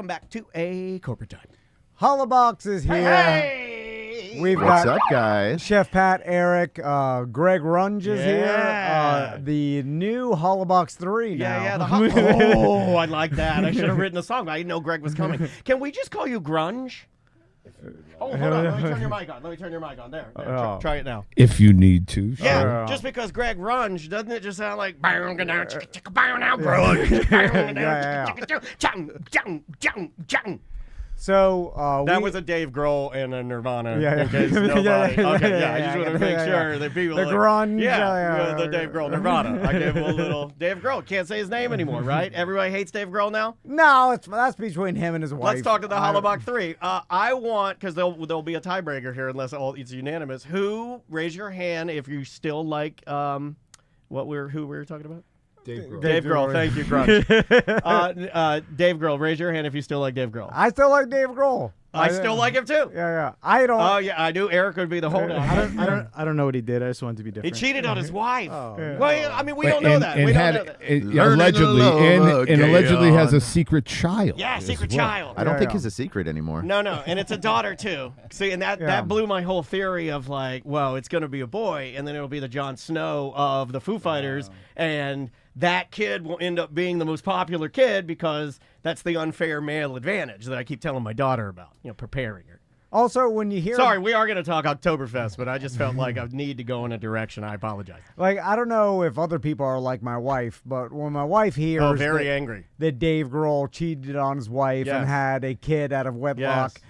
welcome back to a corporate time. Hollerbox is here. Hey! What's up, guys? Chef Pat, Eric, Greg Runge is here. The new Hollerbox 3 now. Oh, I like that. I should have written a song, but I didn't know Greg was coming. Can we just call you Grunge? Oh, hold on. Let me turn your mic on. There. Try it now. If you need to. Sure. Yeah, just because Greg Runge, doesn't it just sound like Grunge? So that was a Dave Grohl and a Nirvana. In case nobody. I just want to make sure that people the grunge. The Dave Grohl Nirvana. I gave him a little Dave Grohl. Can't say his name anymore, right? Everybody hates Dave Grohl now. No, that's between him and his wife. Let's talk to the Hollerbach 3. I want, because there'll be a tiebreaker here unless it's unanimous. Raise your hand if you still like who we were talking about. Dave Grohl. Dave Grohl, thank you, Grunge. Dave Grohl, raise your hand if you still like Dave Grohl. I still like Dave Grohl. I still like him too. Yeah. I don't. Oh yeah, I do. Eric would be the holdout. I don't know what he did. I just wanted to be different. He cheated on his wife. Oh. Well, I mean, we don't know that. We don't know that. Allegedly has a secret child. Yeah, secret child. I don't think it's a secret anymore. No, and it's a daughter too. See, and that blew my whole theory of like, well, it's going to be a boy, and then it'll be the Jon Snow of the Foo Fighters, and that kid will end up being the most popular kid because that's the unfair male advantage that I keep telling my daughter about, preparing her. Also, when you hear... Sorry, we are going to talk Oktoberfest, but I just felt like I need to go in a direction. I apologize. Like, I don't know if other people are like my wife, but when my wife hears... angry. That Dave Grohl cheated on his wife and had a kid out of wedlock...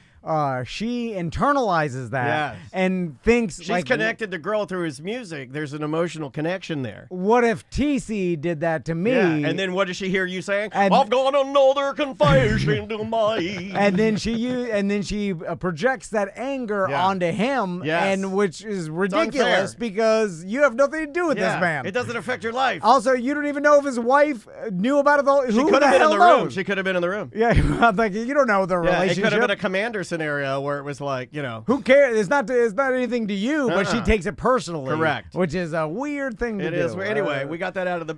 she internalizes that and thinks she's connected to Grohl through his music. There's an emotional connection there. What if TC did that to me? Yeah. And then what does she hear you saying? I've got another confession to make. And then she projects that anger onto him, and which is ridiculous because you have nothing to do with this man. It doesn't affect your life. Also, you don't even know if his wife knew about it. She could have been in the room. She could have been in the room. Yeah, I'm like, you don't know the relationship. It could have been a commander scenario where it was like, who cares? It's not anything to you, but she takes it personally. Correct. Which is a weird thing to do. It is. Anyway, we got that out of the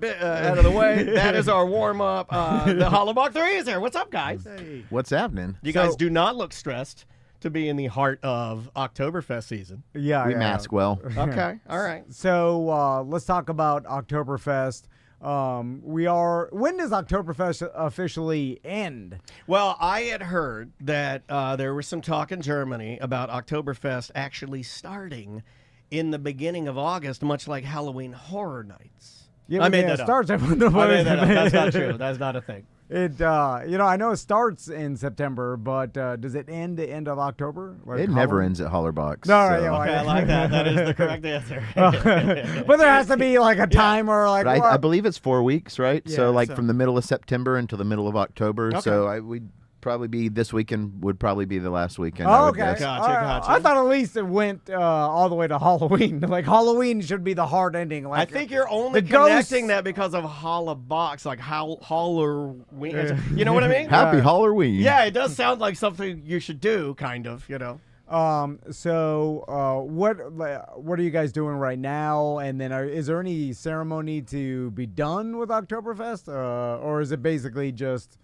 way. That is our warm up. The Hollerbach 3 is there. What's up, guys? Hey. What's happening? You guys do not look stressed to be in the heart of Oktoberfest season. Yeah, we mask well. Okay, all right. So let's talk about Oktoberfest. When does Oktoberfest officially end? Well, I had heard that there was some talk in Germany about Oktoberfest actually starting in the beginning of August, much like Halloween Horror Nights. Yeah, I made that up. I made that up. That's not true. That's not a thing. I know it starts in September, but does it end the end of October? Like it never ends at Hollerbox. No, so. Okay, I like that. That is the correct answer. But there has to be like a timer. Like I believe it's 4 weeks, right? Yeah, so from the middle of September until the middle of October. Okay. So we'd probably be this weekend would probably be the last weekend. Oh, okay. Gotcha. I thought at least it went all the way to Halloween. Like Halloween should be the hard ending. Like, I think you're only connecting that because of Hollerbox, like Halloween. You know what I mean? Happy Halloween. Yeah, it does sound like something you should do, kind of. So what are you guys doing right now? And then is there any ceremony to be done with Oktoberfest, or is it basically just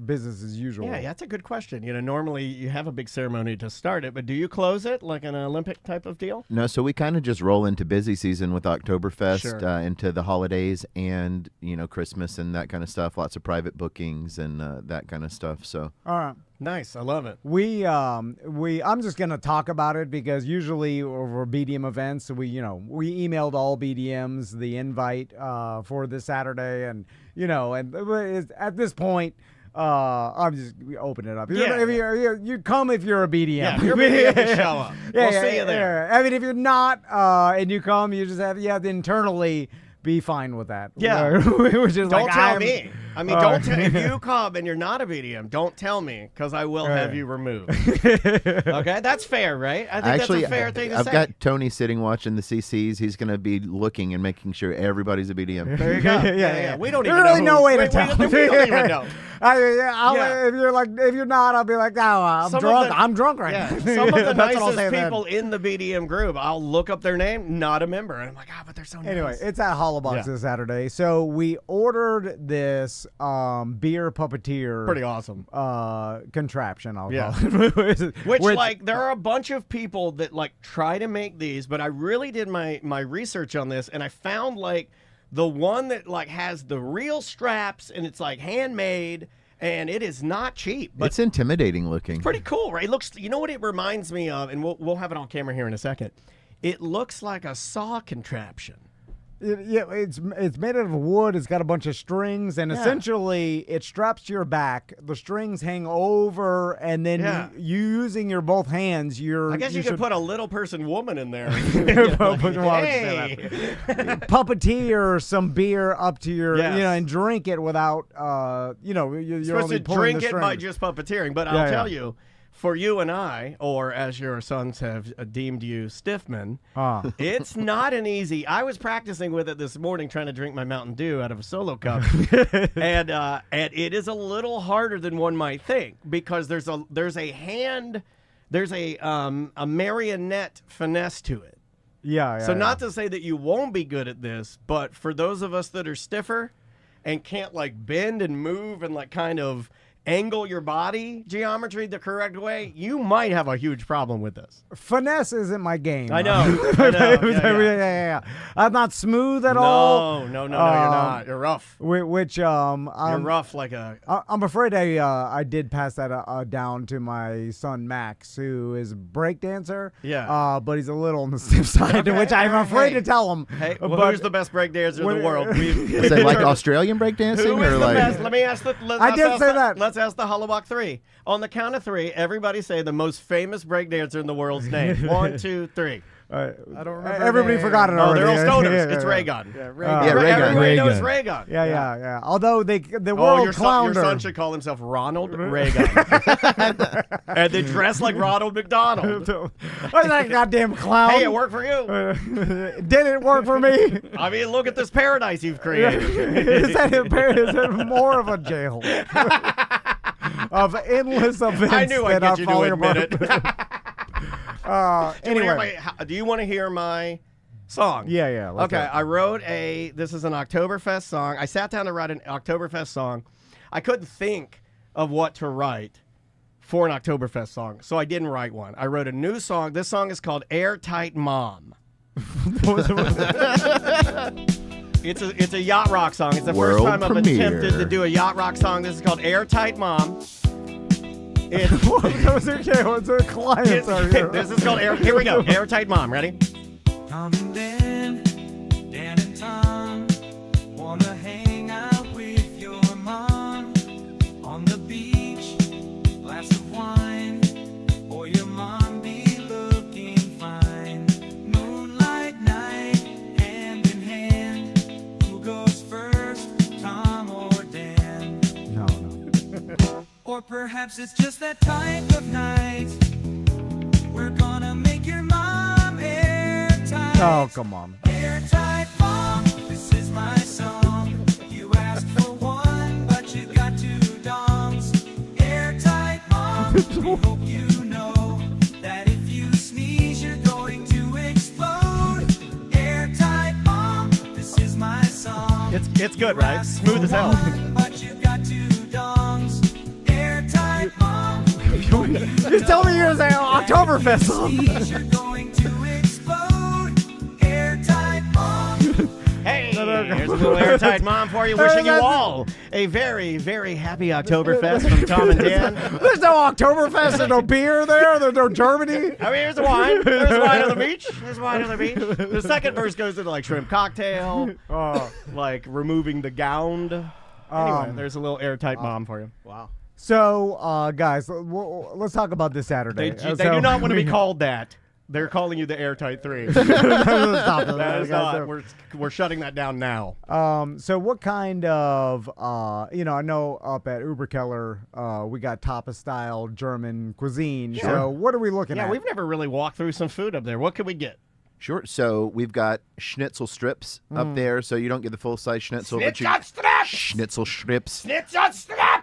business as usual? Yeah, that's a good question. Normally you have a big ceremony to start it, but do you close it like an Olympic type of deal? No, so we kind of just roll into busy season with Oktoberfest, into the holidays and, Christmas and that kind of stuff. Lots of private bookings and that kind of stuff. So. All right. Nice. I love it. I'm just going to talk about it because usually over BDM events, we emailed all BDMs the invite for this Saturday and at this point, I'm just open it up. You come if you're a BDM. Yeah, you're BDM to show up. We'll see you there. I mean, if you're not and you come, you just have to internally be fine with that. Yeah. Which is don't tell me. I mean, don't tell if you come and you're not a BDM, don't tell me because I will have you removed. Okay? That's fair, right? I think that's a fair thing to say. I've got Tony sitting watching the CCs. He's going to be looking and making sure everybody's a BDM. There you go. Yeah. We don't even know. There's really no way to tell. We don't even know. If you're not, I'll be like, no, I'm drunk. I'm drunk right now. Some of the nicest people in the BDM group, I'll look up their name, not a member, and I'm like, but they're so nice. Anyway, it's at Hollerbach. Hollerbach Yeah. this Saturday. So we ordered this beer puppeteer. Pretty awesome. Contraption, I'll Yeah. call it. Which, like, there are a bunch of people that, like, try to make these, but I really did my research on this, and I found, like, the one that, like, has the real straps, and it's, like, handmade, and it is not cheap. But It's intimidating looking. pretty cool, right? It looks, you know what it reminds me of, and we'll have it on camera here in a second. It looks like a saw contraption. It's made out of wood. It's got a bunch of strings, and essentially it straps to your back. The strings hang over, and then you using your both hands. I guess you could put a little person woman in there. Puppeteer some beer up to your, Yes. and drink it without, you're supposed only to pulling drink the it by strings. just puppeteering, but I'll tell you, for you and I, or as your sons have deemed you, Stiffman, it's not an easy. I was practicing with it this morning, trying to drink my Mountain Dew out of a solo cup, and it is a little harder than one might think because there's a marionette finesse to it. So not to say that you won't be good at this, but for those of us that are stiffer and can't like bend and move and like kind of angle your body geometry the correct way, you might have a huge problem with this. Finesse isn't my game. I know. Yeah. I'm not smooth at all. No, you're not. You're rough. Which You're rough like a. I'm afraid I did pass that down to my son Max, who is a break dancer. Yeah. But he's a little on the stiff side, which I'm afraid to tell him. Hey, but who's the best break dancer in the world? Is it like Australian breakdancing Who is or the like? best? Let me ask the. I did say that. Let's ask the hollerbach 3. On the count of 3, everybody say the most famous breakdancer in the world's name. 1, 2, 3. I don't remember. Everybody forgot it Oh, already. they're all stoners. Yeah, It's yeah. Raygun. Yeah, Raygun. Everybody knows Raygun. Raygun. Yeah. Although the Oh, world your clowned son her. should call himself Ronald Reagan. And they dress like Ronald McDonald. What's that goddamn clown? Hey, it worked for you. Did it work for me? I mean, look at this paradise you've created. is that more of a jail of endless events? I knew I'd that get you are falling to admit apart? it. Anyway, Do you want to hear my song? yeah. let's Okay, go. I wrote this is an Oktoberfest song. I sat down to write an Oktoberfest song. I couldn't think of what to write for an Oktoberfest song, so I didn't write one. I wrote a new song. This song is called Airtight Mom. It's a yacht rock song. It's the first World time I've premiere. attempted to do a yacht rock song. This is called Airtight Mom. It's, What's the clients are here? this is called Here we go. Airtight Mom. Ready? Tom and Dan and Tom wanna hang out with your mom on the beach, glass of wine, or your mom be looking fine. Moonlight night, hand in hand. Who goes first, Tom or Dan? No. Or perhaps it's just that type of night. We're gonna make your mom airtight. Oh, come on. Airtight mom, this is my song. You asked for one, but you got 2 dongs. Airtight mom, we hope you know that if you sneeze, you're going to explode. Airtight mom, this is my song. It's good, right? Smooth as hell. But you got 2 dongs. Airtight mom, Just tell me you're saying Oktoberfest song. you're going to explode. Airtight mom. Hey, here's a little Airtight Mom for you. Wishing you all a very, very happy Oktoberfest from Tom and Dan. There's no Oktoberfest. There's no beer there. There's no Germany. I mean, here's the wine. There's wine on the beach. There's wine on the beach. The second verse goes into like shrimp cocktail, like removing the gound. Anyway, there's a little Airtight Mom for you. Wow. So, guys, let's talk about this Saturday. They do not want to be called that. They're calling you the Airtight 3. Stop it. That is not. We're shutting that down now. So what kind of, I know up at Uberkeller, we got Tapas-style German cuisine. Sure. So what are we looking Yeah, at? we've never really walked through some food up there. What could we get? Sure. So we've got schnitzel strips up there, so you don't get the full size schnitzel, but you schnitzel strips.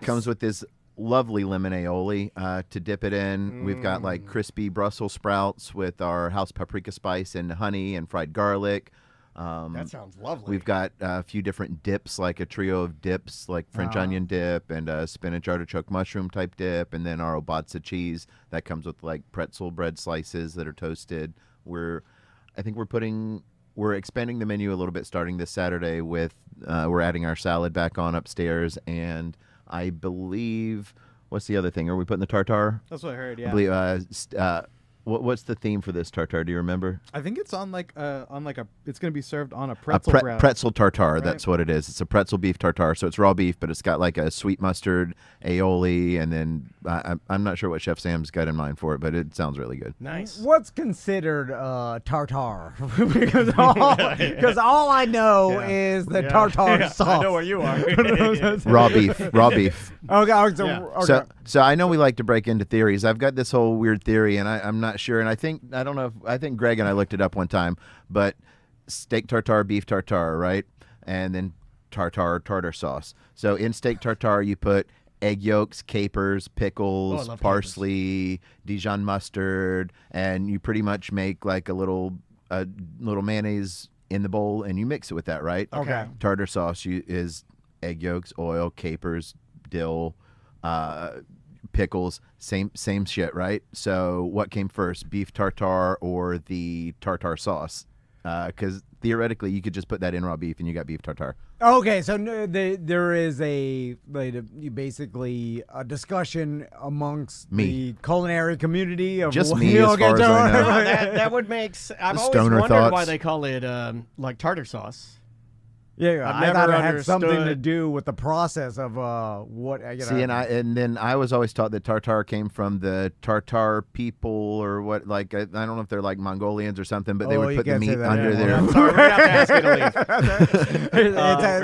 Comes with this lovely lemon aioli to dip it in. We've got like crispy Brussels sprouts with our house paprika spice and honey and fried garlic. That sounds lovely. We've got a few different dips, like a trio of dips, like French onion dip and a spinach artichoke mushroom type dip, and then our obatza cheese that comes with like pretzel bread slices that are toasted. I think we're expanding the menu a little bit starting this Saturday with we're adding our salad back on upstairs, and I believe what's the other thing? Are we putting the tartare? That's what I heard. I Yeah. believe, what's the theme for this tartare? Do you remember? I think it's on like a. It's gonna be served on a A pretzel bread. pretzel tartare. Right. That's what it is. It's a pretzel beef tartare. So it's raw beef, but it's got like a sweet mustard, aioli, and then I'm not sure what Chef Sam's got in mind for it, but it sounds really good. Nice. What's considered tartare? because all I know is the tartare sauce. I know where you are. Raw beef. Raw beef. Okay, Yeah. okay. So I know we like to break into theories. I've got this whole weird theory, and I'm not sure. And I think Greg and I looked it up one time, but steak tartare, beef tartare, right? And then tartar sauce. So in steak tartare, you put egg yolks, capers, pickles, love parsley, Dijon mustard, and you pretty much make like a little mayonnaise in the bowl, and you mix it with that, right? Okay. Tartar sauce is egg yolks, oil, capers, dill, pickles, same shit, right? So what came first, beef tartare or the tartar sauce? Because theoretically, you could just put that in raw beef and you got beef tartare. Okay, so there is basically a discussion amongst Me. the culinary community of Just what- me, as okay, far as so- I know. That would make. I've always Stoner wondered why thoughts. they call it like tartar sauce. Yeah, I've I never thought it had something to understood. do with the process of what. See, and then I was always taught that tartar came from the Tartar people or what, like I don't know if they're like Mongolians or something, but they Oh, would you put the can't say meat that under anymore. there. I'm sorry, we have to ask you to leave. we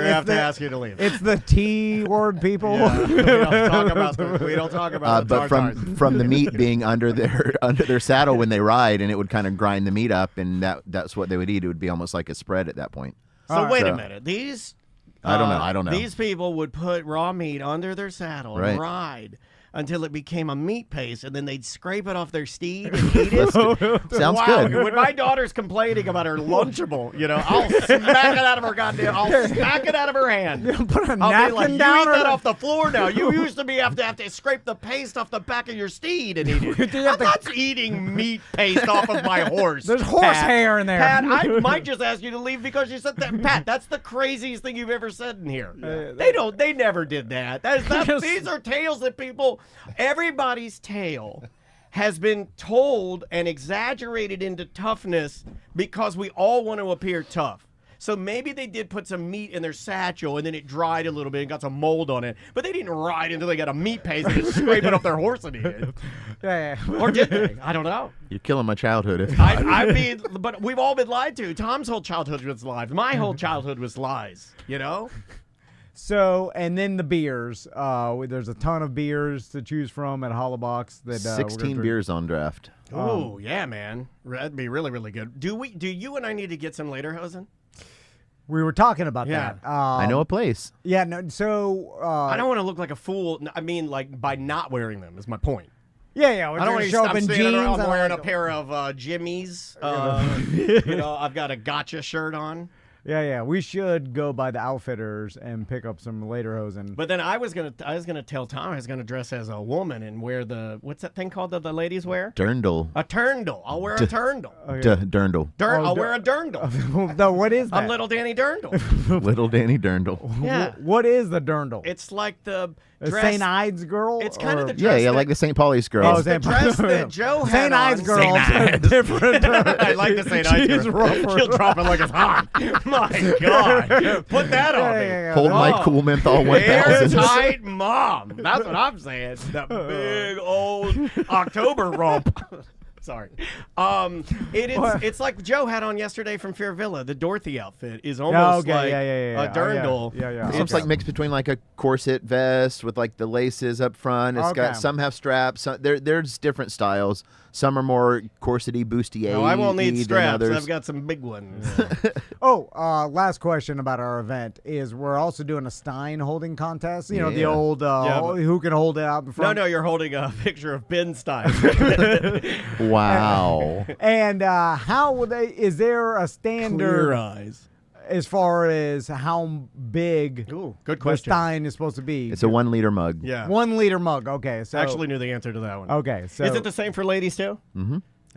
We have to ask you to leave. It's the T word people. Yeah, we don't talk about the But tartars. from the meat being under their saddle when they ride, and it would kind of grind the meat up, and that's what they would eat. It would be almost like a spread at that point. So wait a So- minute. These I don't know. These people would put raw meat under their saddle and Right. ride until it became a meat paste, and then they'd scrape it off their steed and eat it. Sounds wow. good. When my daughter's complaining about her Lunchable, I'll smack it out of her I'll smack it out of her hand. Put a I'll be napkin like, you down. eat or that off the floor now. You used to have to scrape the paste off the back of your steed and eat it. Do you have I'm to- not eating meat paste off of my horse. There's horse Pat. hair in there. Pat, I might just ask you to leave because you said that. Pat, that's the craziest thing you've ever said in here. They never did that. These are tales that everybody's tale has been told and exaggerated into toughness because we all want to appear tough. So maybe they did put some meat in their satchel and then it dried a little bit and got some mold on it. But they didn't ride until they got a meat paste and just scrape it off their horse and eat it. Yeah. Or did they? I don't know. You're killing my childhood. If I mean, but we've all been lied to. Tom's whole childhood was lies. My whole childhood was lies, So, and then the beers. There's a ton of beers to choose from at Hollerbach. That 16 beers on draft. Oh, yeah, man. That'd be really, really good. Do you and I need to get some later, Hosen? We were talking about Yeah. that. I know a place. Yeah. No. So. I don't want to look like a fool. I mean, like, by not wearing them is my point. Yeah. We're I don't want to show up I'm in standing jeans. around and wearing a like- pair of Jimmy's. I've got a gotcha shirt on. Yeah. We should go by the outfitters and pick up some later hosen. But then I was gonna tell Tom I was gonna dress as a woman and wear what's that thing called that the ladies wear? Dirndl. A turndle. I'll wear a turndle. Dirndl. I'll wear a dirndle. No, what is that? I'm little Danny Dirndl. Little Danny Dirndl. Yeah. What is the dirndl? It's like the A dress. St. Ides girl? It's kind of Or- the dress. Yeah, that- like the St. Pauli's girl. Oh, the St. dress that Joe had St. Ides on. girl. St. Different. I like the St. Ides She's girl. rougher. She'll drop it like it's hot. My God. Put that on me. Hold my Oh. Cool Menthol 1000. Airtight mom. That's what I'm saying. That big old October rump. Sorry. It's like Joe had on yesterday from Fair Villa. The Dorothy outfit is almost okay, like yeah. a dirndl. Yeah. It's almost like mixed between like a corset vest with like the laces up front. It's Okay. got some have straps. There's different styles. Some are more corsety, boosty. No, I won't need than straps. others. I've got some big ones. Last question about our event is we're also doing a Stein holding contest. You know, the Yeah. old but- who can hold it out in front. No, you're holding a picture of Ben Stein. Wow. And how would they? Is there a standard Clear eyes. as far as how big Ooh, good the question. Stein is supposed to be? It's a 1 liter mug. Yeah. 1 liter mug. Okay, so I actually knew the answer to that one. okay, so Is it the same for ladies too?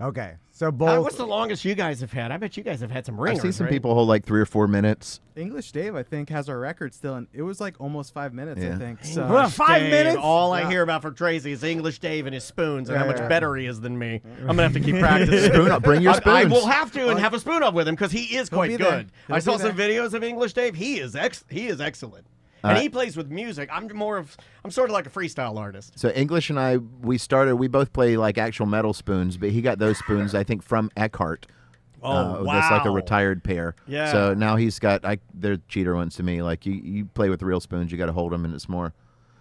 okay, so both. What's the longest you guys have had? I bet you guys have had some ringers. I've seen some right? people hold like 3 or 4 minutes. English Dave, I think, has our record still, and it was like almost 5 minutes. Yeah. I think. So Well, 5 Dave, minutes? All I Yeah. hear about from Tracy is English Dave and his spoons and how much yeah. better he is than me. I'm gonna have to keep practicing. Spoon up. Bring your I spoons. will have to and have a spoon up with him because he is quite be there. good. He'll I saw be some there. videos of English Dave. He is excellent. And he plays with music. I'm sort of like a freestyle artist. So English and I, we both play like actual metal spoons, but he got those spoons, I think, from Eckhart. Oh, wow. That's like a retired pair. Yeah. So now he's got, they're cheater ones to me. Like you play with real spoons, you got to hold them, and it's more.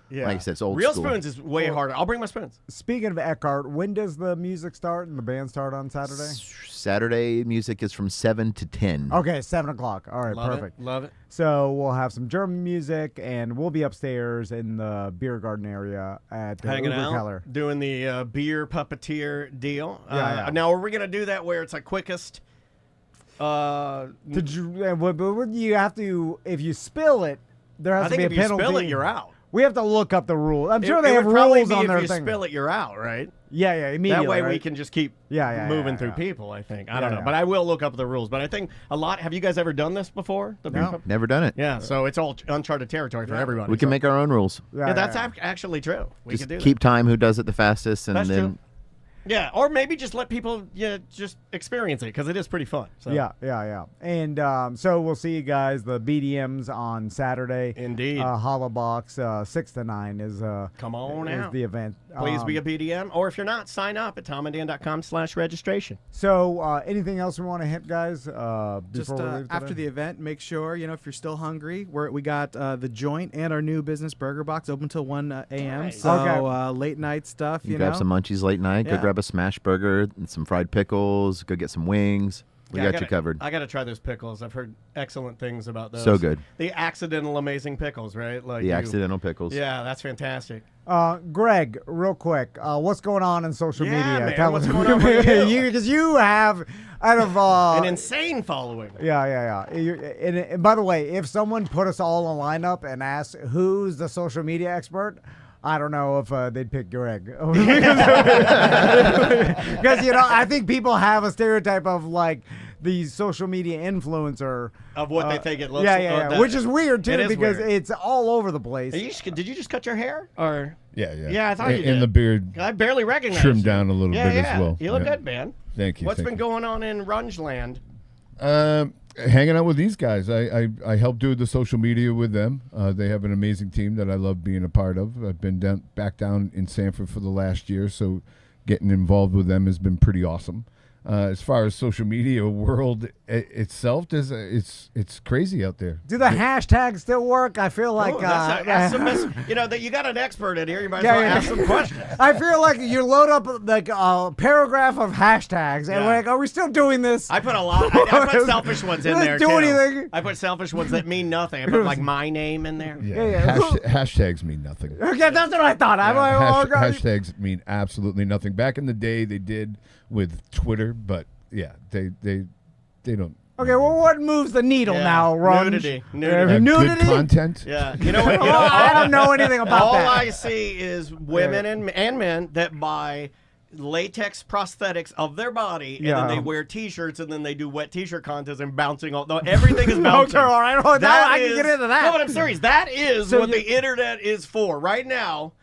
Yeah. Like I said, it's old Real school. spoons is way harder. I'll bring my spoons. Speaking of Eckhart, when does the music start and the band start on Saturday? Saturday music is from 7 to 10. Okay, 7 o'clock. All right, Love perfect. it. Love it. So we'll have some German music, and we'll be upstairs in the beer garden area at the Hanging Uber out, Keller. doing the beer puppeteer deal. Yeah. Now, are we going to do that where it's like quickest? Did you have to, if you spill it, there has I to think be a if you penalty. spill it, you're out. We have to look up the rules. I'm sure It they have would probably rules be on if their you thing. spill it, you're out, right? Yeah, immediately. That way we right? can just keep Yeah, moving yeah, through yeah. people, I think. I Yeah, don't know. yeah. But I will look up the rules. But I think a lot. Have you guys ever done this before? The beer No. pup- Never done it. Yeah, so it's all uncharted territory for everybody. We can so- make our own rules. Yeah, that's actually true. We Just could do keep that. time who does it the fastest, and That's then true. Yeah, or maybe just let people just experience it because it is pretty fun. So. Yeah. And so we'll see you guys, the BDMs on Saturday. Indeed. Hollerbox, 6 to 9 is Come on is out. the event. Please be a BDM. Or if you're not, sign up at tomandan.com/registration. So anything else we want to hit, guys? just Before we leave after today? the event, make sure if you're still hungry, we got the joint and our new business burger box open till 1 a.m. Nice. So Okay. late night stuff. you You grab know, some munchies late night. Go Yeah. grab a smash burger and some fried pickles. Go get some wings. We Yeah, got you covered. I got to try those pickles. I've heard excellent things about those. So good. The accidental amazing pickles, right? Like The you- accidental pickles. Yeah, that's fantastic. Greg, real quick, what's going on in social Yeah, media? man, Tell what's us. going on with you? Because you have out of An insane following. Yeah. And by the way, if someone put us all in a lineup and asked who's the social media expert, I don't know if they'd pick Greg. Because, I think people have a stereotype of like the social media influencer. Of what they think it looks Yeah. like. Which is weird, too, It is because weird. it's all over the place. Did you just cut your hair? Or Yeah. Yeah, I thought you In did. the beard, I barely recognize trimmed you. down a little Yeah, bit yeah. as well. You look Yeah. good, man. Thank you. What's thank been you. going on in Rungeland? Hanging out with these guys. I help do the social media with them. They have an amazing team that I love being a part of. I've been back down in Sanford for the last year, so getting involved with them has been pretty awesome. As far as social media world itself, it's crazy out there. Do the hashtags still work? I feel like Ooh, ask some that you got an expert in here. You might as Yeah, well yeah. ask some questions. I feel like you load up like a paragraph of hashtags, and Yeah. we're like, are we still doing this? I put a lot. I put selfish ones in Doesn't there do too. anything. I put selfish ones that mean nothing. I put like my name in there. Yeah. Hashtags mean nothing. Okay, that's what I thought. I'm like, oh, God. Hashtags mean absolutely nothing. Back in the day, they did with Twitter, but yeah, they don't. Okay, well, what moves the needle Yeah. now, Ron? Nudity. Good Nudity? content. Yeah, you know what? Oh, I don't know anything about all that. I see is women and men that buy latex prosthetics of their body, and Yeah. then they wear T-shirts, and then they do wet T-shirt contests and bouncing all. No, everything is bouncing. Okay, all right. Oh, now I can is- get into that. No, but I'm serious. That is So what you- the internet is for right now.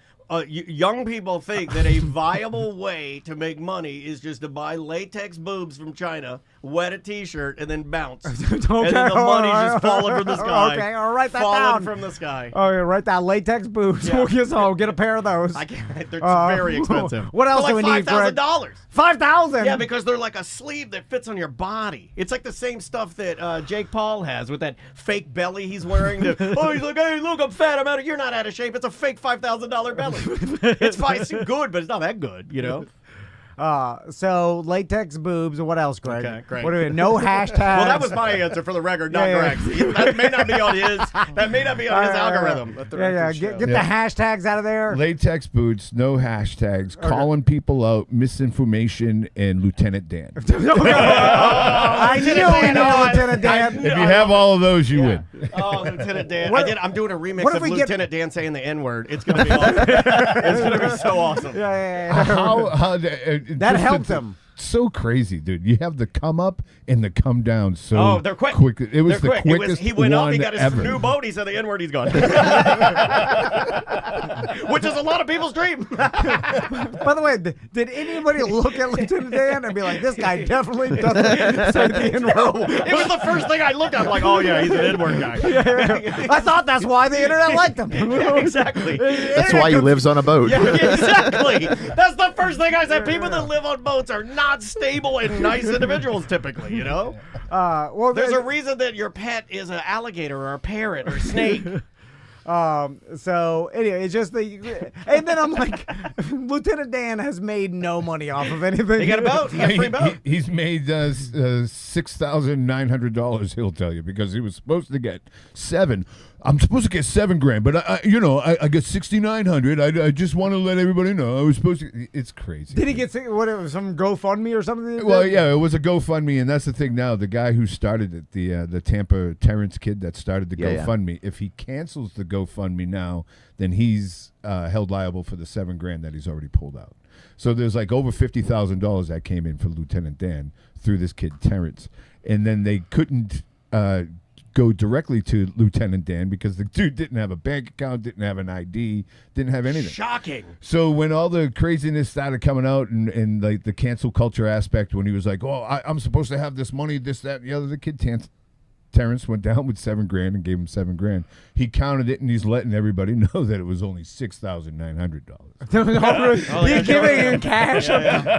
Young people think that a viable way to make money is just to buy latex boobs from China, wet a T-shirt, and then bounce. And then the money's just falling from the sky. Okay, I'll write that falling down. from the sky. Oh, yeah, write that latex boots. Yeah. We'll get a pair of those. I can't. They're Uh, very expensive. what else They're do like we need, Greg? $5,000. 5,000. Yeah, because they're like a sleeve that fits on your body. It's like the same stuff that Jake Paul has with that fake belly he's wearing. He's like, hey, look, I'm fat. You're not out of shape. It's a fake $5,000 belly. It's fine. It's good, but it's not that good, you know? So latex boobs. What else, Greg? Okay, great. What do we? No hashtags. Well, that was my answer for the record, not correct. That may not be on his. That may not be on his algorithm. But Get the hashtags out of there. Latex boots, no hashtags, calling people out, misinformation, and Lieutenant Dan. I knew Lieutenant Dan. If you have all of those, you win. Oh, Lieutenant Dan. I'm doing a remix what if of we Lieutenant Dan saying the N-word. It's going to be awesome. It's going to be so awesome. That helped him. So crazy, dude. You have the come up and the come down. So they're quick. It was they're the quick. quickest He went one up, he got his ever. new boat, he said the N-word, he's gone. Which is a lot of people's dream. By the way, did anybody look at Lieutenant Dan and be like, this guy definitely doesn't say the N-word? It was the first thing I looked at. I'm like, oh, yeah, he's an N-word guy. I thought that's why the internet liked him. Yeah, exactly. That's why he lives on a boat. Yeah, exactly. That's the first thing I said. People that live on boats are not stable and nice individuals, typically, you know? Well, There's a reason that your pet is an alligator or a parrot or a snake. So anyway, it's just and then I'm like, Lieutenant Dan has made no money off of anything. He got a boat. He got a free boat. He's made $6,900. He'll tell you because he was supposed to get $7,000. I'm supposed to get $7,000, but I get $6,900. I just want to let everybody know I was supposed to. It's crazy. Did he get some GoFundMe or something? Well, yeah, it was a GoFundMe, and that's the thing now. The guy who started it, the Tampa Terrence kid that started the GoFundMe, if he cancels the GoFundMe now, then he's held liable for the $7,000 that he's already pulled out. So there's like over $50,000 that came in for Lieutenant Dan through this kid Terrence, and then they couldn't go directly to Lieutenant Dan because the dude didn't have a bank account, didn't have an ID, didn't have anything. Shocking. So when all the craziness started coming out and like the cancel culture aspect, when he was like, "Oh, I'm supposed to have this money, this, that, and the other," the kid Terrence went down with $7,000 and gave him $7,000. He counted it and he's letting everybody know that it was only $6,900. He's giving in cash.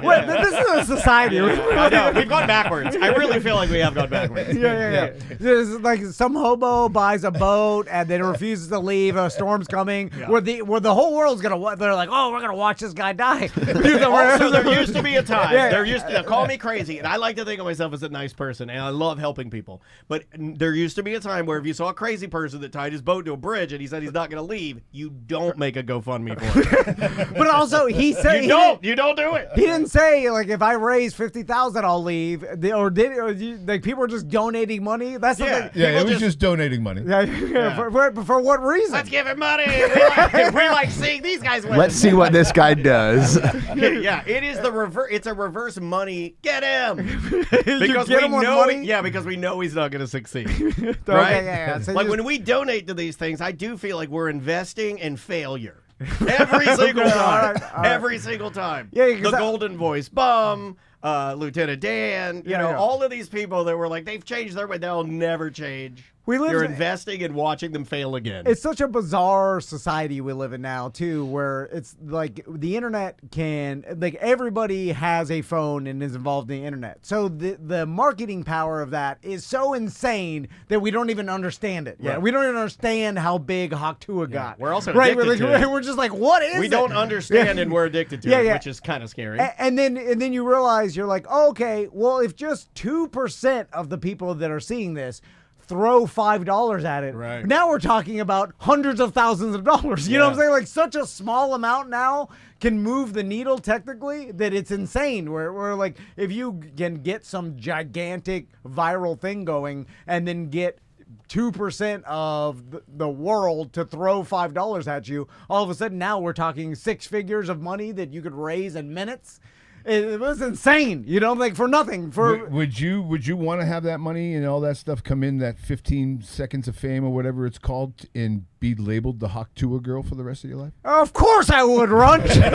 Wait, this is a society. I know. We've gone backwards. I really feel like we have gone backwards. Yeah. There's like some hobo buys a boat and then refuses to leave. A storm's coming. Where the whole world's gonna. They're like, oh, we're gonna watch this guy die. Also, there used to be a time. There used to call me crazy, and I like to think of myself as a nice person, and I love helping people. But there used to be a time where if you saw a crazy person that tied his boat to a bridge and he said he's not going to leave, you don't make a GoFundMe for it. But also, he said you don't do it. He didn't say like if I raise $50,000, I'll leave. Like people were just donating money. That's the thing. Yeah, it was just donating money. For what reason? Let's give him money. We like seeing these guys win. Let's see what this guy does. Yeah, it is the reverse. It's a reverse money. Get him because get him with money? because we know he's not going to succeed. Right? So like when we donate to these things, I do feel like we're investing in failure. Every single time. All right. Every single time. Yeah, the Golden Voice Bum, Lieutenant Dan, you know, all of these people that were like, they've changed their way. They'll never change. You're investing and watching them fail again. It's such a bizarre society we live in now, too, where it's like the internet everybody has a phone and is involved in the internet. So the marketing power of that is so insane that we don't even understand it. Yeah, we don't even understand how big Haktua got. We're also addicted to it. We're just like, what is it? We don't understand and we're addicted to it, which is kind of scary. And then you realize you're like, oh, okay, well, if just 2% of the people that are seeing this throw $5 at it. Right. Now we're talking about hundreds of thousands of dollars. You know what I'm saying? Like such a small amount now can move the needle technically that it's insane. Where like if you can get some gigantic viral thing going and then get 2% of the world to throw $5 at you, all of a sudden now we're talking 6 figures of money that you could raise in minutes. It was insane, you know, like for nothing. Would you want to have that money and all that stuff come in, that 15 seconds of fame or whatever it's called, and be labeled the Haktua girl for the rest of your life? Of course I would, Runch. I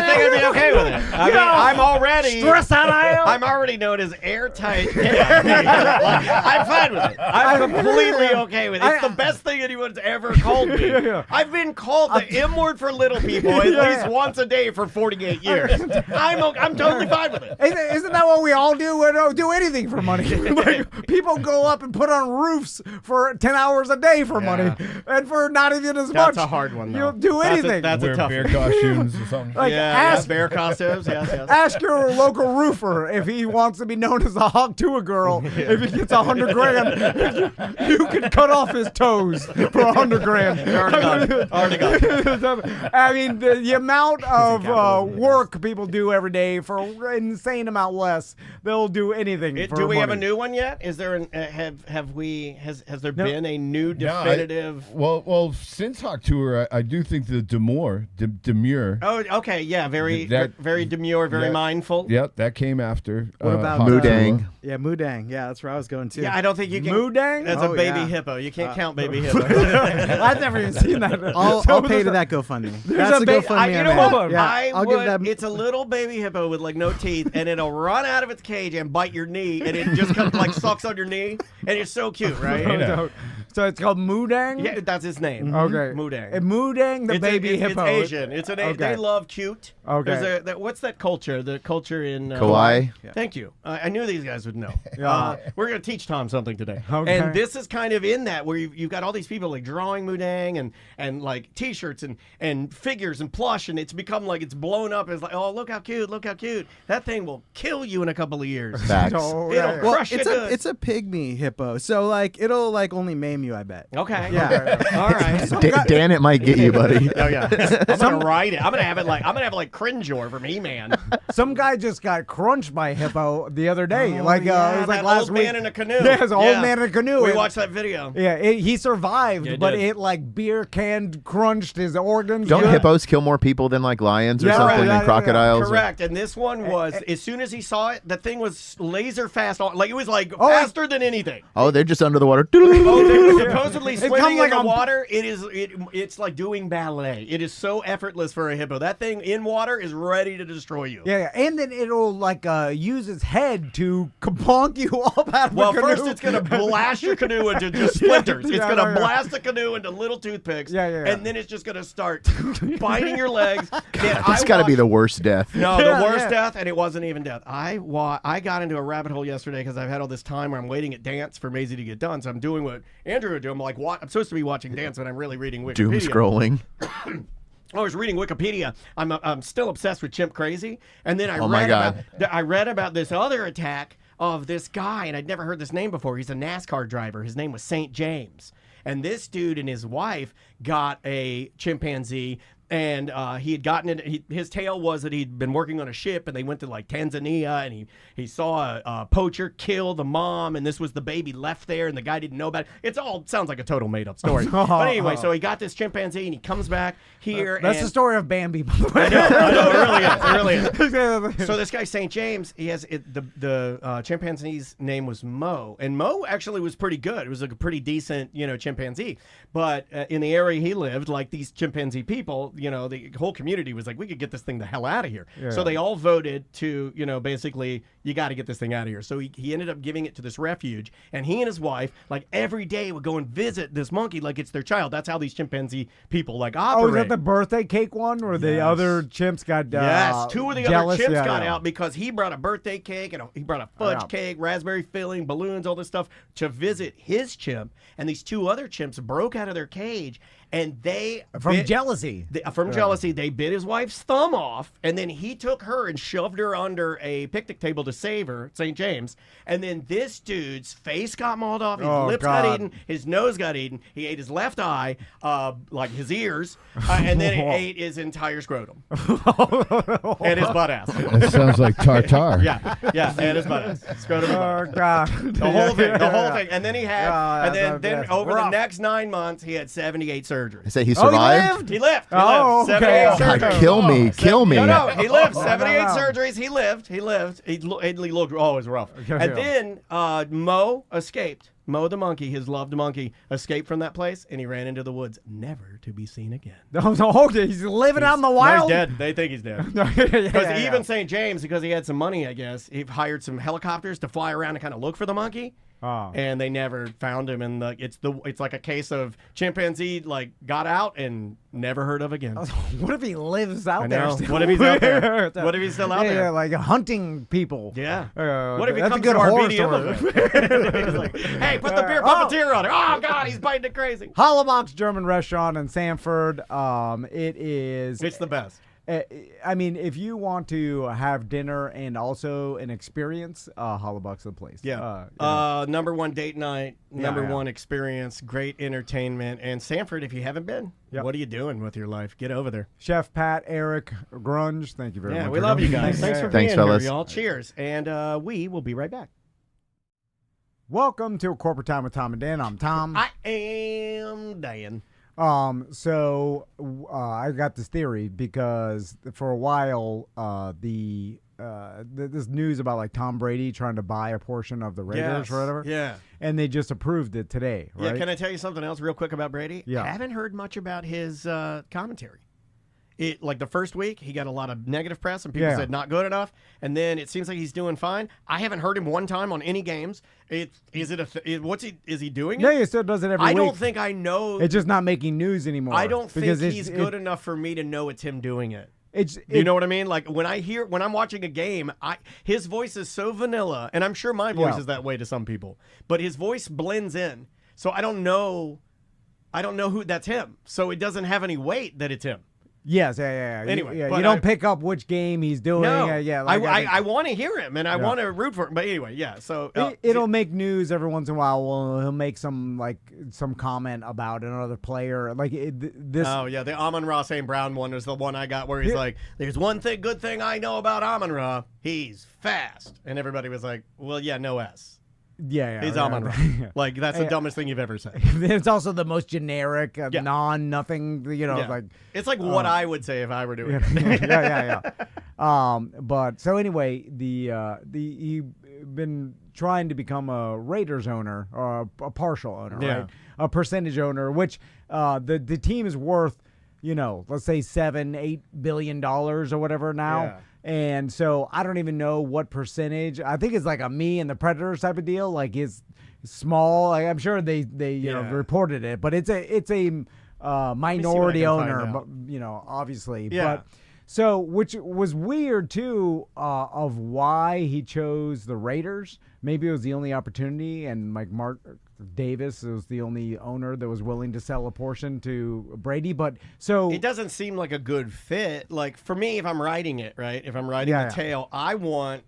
think I'd be okay with it. I mean, I'm already stressed out. I'm already known as airtight. I'm fine with it. I'm completely okay with it. It's the best thing anyone's ever called me. I've been called the M word for little people at least once a day for 48 years. I'm totally fine with it. Isn't that what we all do? We don't do anything for money. Like, people go up and put on roofs 10 hours a day for money, and for not even as much. That's a hard one, though. You'll do anything. That's a Wear tough bear one. costumes or something. Like, ask, bear costumes. Yes. ask your local roofer if he wants to be known as a hog to a girl. If he gets $100,000, you can cut off his toes for $100,000. Already gone. I mean, the amount of work people do every day for an insane amount less, they'll do anything. For Do we have a money. new one yet? Is there an has there been a new definitive? Well, since Hawk Tour, I do think the demure. Oh, okay, yeah, very demure, very Yeah. mindful. Yep, that came after. What about Hawk Moodang. Tour. Yeah, Moodang. Yeah, that's where I was going too. Yeah, I don't think you can. Moodang? That's Oh, a baby yeah. hippo. You can't count baby hippo. I've never even seen that. I'll pay to that GoFundMe. That's a a ba- GoFundMe. You on know that. what? Yeah, I I'll would. give that. It's a little baby hippo with like no teeth, and it'll run out of its cage and bite your knee, and it just kind of like sucks on your knee, and it's so cute, right? Yeah. So it's called Moodang? Yeah, that's his name. Okay. Moodang. And Moodang, the baby hippo. It's Asian. It's an. Okay. They love cute. Okay. What's that culture? The culture in Kauai. Thank you. I knew these guys would know. Yeah. We're going to teach Tom something today. Okay. And this is kind of in that where you've got all these people like drawing Moodang and like T-shirts and figures and plush, and it's become like it's blown up as like, oh, look how cute, look how cute. That thing will kill you in a couple of years. Facts. Oh, It'll yeah. crush you good. It's a pygmy hippo, so like it'll like only maim you, I bet. Okay. Yeah. All right. Dan, it might get you, buddy. Oh yeah. I'm gonna ride it. I'm gonna have it like Cringeor from He-Man. Some guy just got crunched by a hippo the other day. Oh, it was like that last old week. man in a canoe. Yeah, it's an old man in a canoe. We It- watched that video. Yeah, he survived, Yeah, it but did. it like beer canned crunched his organs. Don't Yeah. hippos kill more people than like lions or Yeah, something right, than yeah, crocodiles? or- Correct. And this one was, as soon as he saw it, the thing was laser fast. Like, it was like Oh, faster than anything. Oh, they're just under the water. Oh, they were supposedly They swimming come in like the on- water. It's like doing ballet. It is so effortless for a hippo. That thing in water is ready to destroy you. Yeah, and then it'll like use its head to kabonk you up out of Well, the canoe. first it's gonna blast your canoe into just splinters. It's Yeah, gonna yeah. blast the canoe into little toothpicks. Yeah. And then it's just gonna start biting your legs. That's got to be the worst death. No, Yeah, the worst yeah. death, and it wasn't even death. I got into a rabbit hole yesterday because I've had all this time where I'm waiting at dance for Maisie to get done. So I'm doing what Andrew would do. I'm like, I'm supposed to be watching dance, but I'm really reading Wikipedia. Doom scrolling. I was reading Wikipedia. I'm still obsessed with Chimp Crazy, and then Oh my God. I read about this other attack of this guy, and I'd never heard this name before. He's a NASCAR driver. His name was St. James, and this dude and his wife got a chimpanzee. And he had gotten it. His tale was that he'd been working on a ship, and they went to like Tanzania, and he saw a poacher kill the mom, and this was the baby left there, and the guy didn't know about it. It sounds like a total made up story. But anyway, so he got this chimpanzee, and he comes back here. That's and the story of Bambi, by the way. I know, it really is. It really is. So So this guy St. James, he has the chimpanzee's name was Mo, and Mo actually was pretty good. It was a pretty decent, chimpanzee. But in the area he lived, like these chimpanzee people, the whole community was like, we could get this thing the hell out of here. Yeah. So they all voted to, basically, you got to get this thing out of here. So he ended up giving it to this refuge, and he and his wife, like every day, would go and visit this monkey like it's their child. That's how these chimpanzee people like operate. Oh, is that the birthday cake one where the other chimps got Yes, two of the jealous? other chimps Yeah, got yeah. out because he brought a birthday cake and he brought a fudge Yeah. cake, raspberry filling, balloons, all this stuff to visit his chimp. And these two other chimps broke out of their cage, and they From jealousy. From jealousy, they bit his wife's thumb off, and then he took her and shoved her under a picnic table to save her, St. James. And then this dude's face got mauled off, his lips got God. eaten, his nose got eaten, he ate his left eye, like his ears, and then he ate his entire scrotum and his butt ass. That sounds like tartar. Yeah, and his butt ass, scrotum and butt Oh, ass. God. The whole thing, the whole thing, and then he had, Yeah, then that's over the rough. next 9 months, he had 78 surgeries. I say he Oh, survived. He lived. Oh, lived. okay. 78 God, surgeries. kill me, kill me. No, he lived. No, 78 no. surgeries. He lived. He looked. Oh, it was rough. Okay, And then Mo escaped. Mo the monkey, his loved monkey, escaped from that place, and he ran into the woods, never to be seen again. Okay, he's living out in the No, wild. he's dead. They think he's dead. Because even St. James, because he had some money, I guess, he hired some helicopters to fly around and kind of look for the monkey. and they never found him. And it's like a case of chimpanzee like got out and never heard of again. What if he lives out I there? know. Still? What if he's out there? What if he's still out there? Yeah, like hunting people. Yeah. What if he that's comes a good to our horror BDM story. event? He's like, hey, put the beer puppeteer on it. Oh God, he's biting it crazy. Hollerbach's German restaurant in Sanford. It's the best. I mean, if you want to have dinner and also an experience, Hollerbach's the place. Yeah. Number one date night, number one experience, great entertainment. And Sanford, if you haven't been, what are you doing with your life? Get over there. Chef Pat, Eric, Grunge, thank you very much. Yeah, we love you guys. Thanks for being fellas. here, y'all. Cheers. And we will be right back. Welcome to Corporate Time with Tom and Dan. I'm Tom. I am Dan. So I got this theory because for a while, this news about like Tom Brady trying to buy a portion of the Raiders or whatever. Yeah. And they just approved it today, right? Yeah. Can I tell you something else real quick about Brady? Yeah. I haven't heard much about his commentary. Like the first week, he got a lot of negative press, and people said not good enough. And then it seems like he's doing fine. I haven't heard him one time on any games. Is he doing it? No, he still does it every week. I don't think I know. It's just not making news anymore. I don't think he's good enough. enough for me to know it's him doing it. Do you know what I mean? Like when I'm watching a game, his voice is so vanilla, and I'm sure my voice is that way to some people. But his voice blends in, so I don't know who that's him. So it doesn't have any weight that it's him. Yes, yeah. Anyway, you don't pick up which game he's doing. No, I want to hear him and I want to root for him. But anyway, yeah. So it'll make news every once in a while. He'll make some comment about another player. The Amon-Ra St. Brown one is the one I got where he's like, "There's one good thing I know about Amon-Ra. He's fast," and everybody was like, "Well, yeah, no S." Yeah. He's Amon-Ra. Like that's the dumbest thing you've ever said. It's also the most generic, nothing. It's like what I would say if I were doing it. Yeah. But so anyway, he been trying to become a Raiders owner or a partial owner, right? A percentage owner, which the team is worth, let's say $7-8 billion or whatever now. Yeah. And so I don't even know what percentage. I think it's like a Me and the Predators type of deal. Like it's small. I'm sure they reported it, but it's a minority owner, obviously. Yeah. But so which was weird too of why he chose the Raiders. Maybe it was the only opportunity, and like Mark Davis was the only owner that was willing to sell a portion to Brady. But so it doesn't seem like a good fit. Like for me, if I'm writing it, right? If I'm writing the tale, I want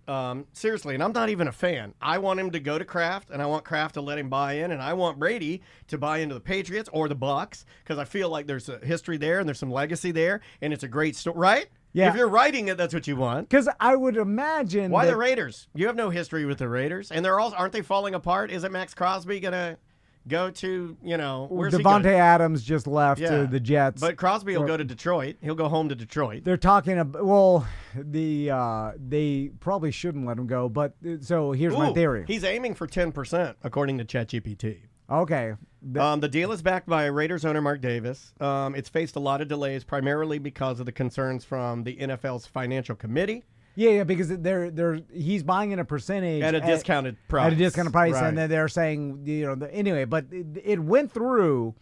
seriously, and I'm not even a fan. I want him to go to Kraft, and I want Kraft to let him buy in, and I want Brady to buy into the Patriots or the Bucs because I feel like there's a history there and there's some legacy there, and it's a great story, right? Yeah. If you're writing it, that's what you want. Because I would imagine why the Raiders? You have no history with the Raiders, and aren't they falling apart? Isn't Max Crosby gonna go to where's he Devontae going? Adams just left to the Jets, but Crosby will go to Detroit. He'll go home to Detroit. They're talking about they probably shouldn't let him go. But so here's my theory. He's aiming for 10%, according to ChatGPT. Okay. The deal is backed by Raiders owner Mark Davis. It's faced a lot of delays, primarily because of the concerns from the NFL's financial committee. Yeah, because he's buying in a percentage at a discounted price. At a discounted price, right. And then they're saying, anyway. But it went through.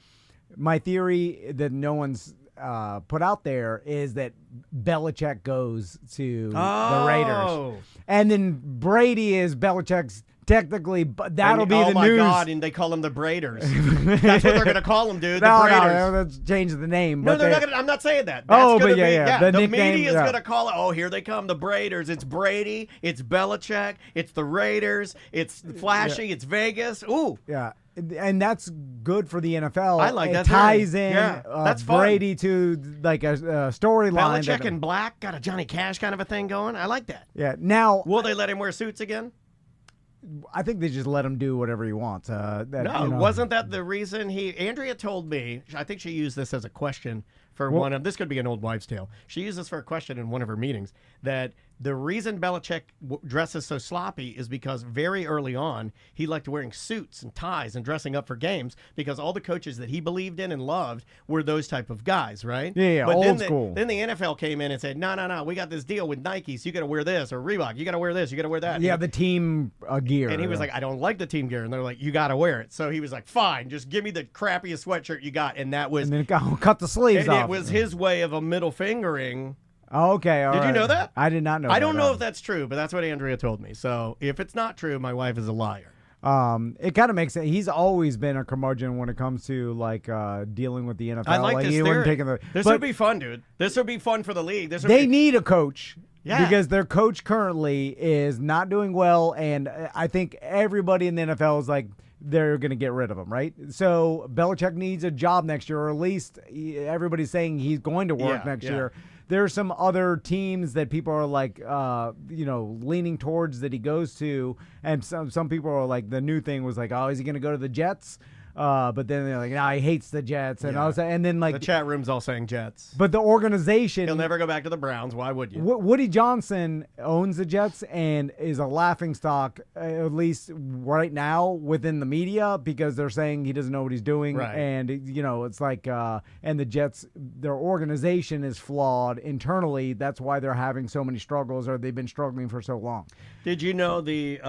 My theory that no one's put out there is that Belichick goes to the Raiders, and then Brady is Belichick's. Technically, but that'll be the news. Oh my God! And they call them the Braiders. That's what they're going to call them, dude. The Braiders. No, let's change the name. No, they're not gonna, I'm not saying that. That's but the nickname, media is going to call it. Oh, here they come, the Braiders. It's Brady. It's Belichick. It's the Raiders. It's flashy. It's Vegas. Ooh. Yeah. And that's good for the NFL. I like that. It ties in that's Brady to like a storyline. Belichick in black, got a Johnny Cash kind of a thing going. I like that. Yeah. Now, will they let him wear suits again? I think they just let him do whatever he wants. Wasn't that the reason Andrea told me, I think she used this as a question for this could be an old wives' tale. She used this for a question in one of her meetings, that The reason Belichick dresses so sloppy is because very early on, he liked wearing suits and ties and dressing up for games because all the coaches that he believed in and loved were those type of guys, right? Yeah, but old school. Then the NFL came in and said, no, we got this deal with Nike, so you got to wear this, or Reebok, you got to wear this, you got to wear that. Yeah, the team gear. And he was like, I don't like the team gear. And they're like, you got to wear it. So he was like, fine, just give me the crappiest sweatshirt you got. And that was... And then cut the sleeves off. It was his way of a middle fingering... Oh, okay, all right. Did you know that? I did not know I don't know if that's true, but that's what Andrea told me. So if it's not true, my wife is a liar. It kind of makes sense. He's always been a curmudgeon when it comes to like dealing with the NFL. I like this he theory. Taking This would be fun, dude. This would be fun for the league. They need a coach. Yeah. Because their coach currently is not doing well, and I think everybody in the NFL is like, they're going to get rid of him, right? So Belichick needs a job next year, or at least everybody's saying he's going to work next year. There are some other teams that people are like, leaning towards that he goes to, and some people are like, the new thing was like, oh, is he going to go to the Jets? But then they're like, nah, he hates the Jets, and then like the chat room's all saying Jets. But the organization, he'll never go back to the Browns. Why would you? Woody Johnson owns the Jets and is a laughingstock, at least right now within the media, because they're saying he doesn't know what he's doing, right. And it's like, and the Jets, their organization is flawed internally. That's why they're having so many struggles, or they've been struggling for so long. Did you know the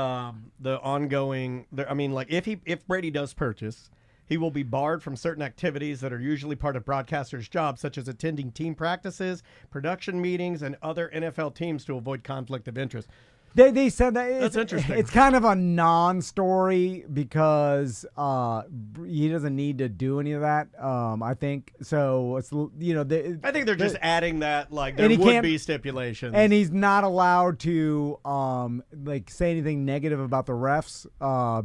ongoing? If Brady does purchase, he will be barred from certain activities that are usually part of broadcasters' jobs, such as attending team practices, production meetings, and other NFL teams to avoid conflict of interest. They said that that's interesting. It's kind of a non-story because he doesn't need to do any of that. I think so. It's I think they're just adding that there would be stipulations, and he's not allowed to say anything negative about the refs.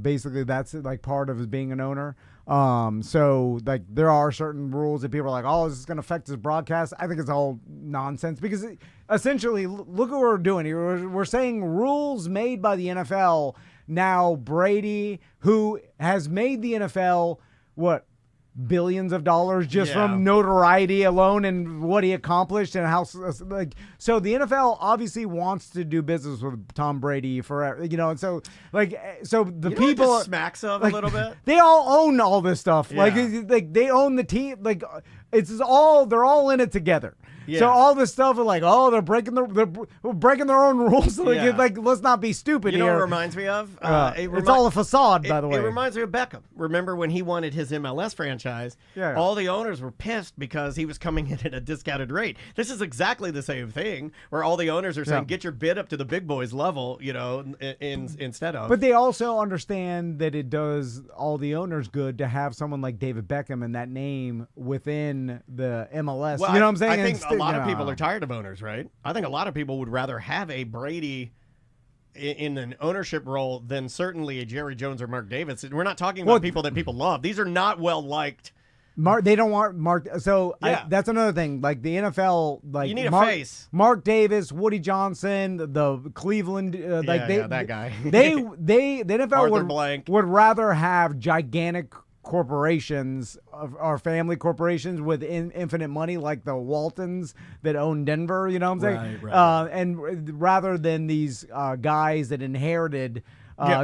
Basically, that's like part of his being an owner. So there are certain rules that people are like, oh, is this going to affect his broadcast? I think it's all nonsense because essentially, look at what we're doing here. We're saying rules made by the NFL. Now Brady, who has made the NFL, billions of dollars just from notoriety alone and what he accomplished and how so the NFL obviously wants to do business with Tom Brady forever, and so the people what this smacks of a little bit. They all own all this stuff. They own the team. They're all in it together. Yeah. So all this stuff are like, oh, they're breaking their own rules. Let's not be stupid here. You know what it reminds me of? It's all a facade, by the way. It reminds me of Beckham. Remember when he wanted his MLS franchise? Yeah. All the owners were pissed because he was coming in at a discounted rate. This is exactly the same thing, where all the owners are saying, get your bid up to the big boys level, instead of. But they also understand that it does all the owners good to have someone like David Beckham and that name within the MLS. Well, you know what I'm saying? I think a lot of people are tired of owners, right? I think a lot of people would rather have a Brady in an ownership role than certainly a Jerry Jones or Mark Davis. We're not talking about people that people love. These are not well-liked. They don't want Mark. So that's another thing. Like the NFL, you need a face. Mark Davis, Woody Johnson, the Cleveland, that guy. The NFL would rather have gigantic corporations or family corporations with infinite money like the Waltons that own Denver, you know what I'm saying? Right. And rather than these guys that inherited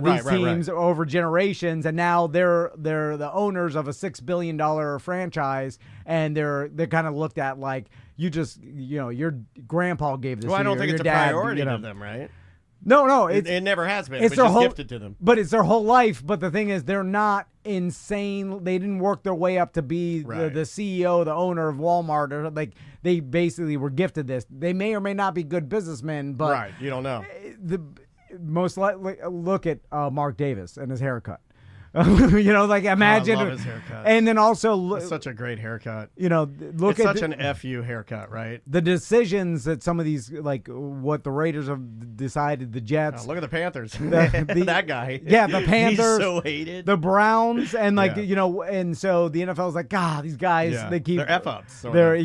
these teams over generations, and now they're the owners of a $6 billion franchise, and they're kind of looked at like your grandpa gave this to you. Well, I don't think it's a dad, priority to them, right? No, it never has been. It's their whole, gifted to them. But it's their whole life. But the thing is, they're not insane. They didn't work their way up to be the CEO, the owner of Walmart, or they basically were gifted this. They may or may not be good businessmen, but you don't know. Most likely, look at Mark Davis and his haircut. Imagine. I love his haircut. And then also it's such a great haircut. Look it's such an FU haircut, right? The decisions that some of these, what the Raiders have decided, the Jets. Look at the Panthers. That guy. Yeah, the Panthers. He's so hated. The Browns, and and so the NFL's like, these guys, they keep. They're F-ups. They're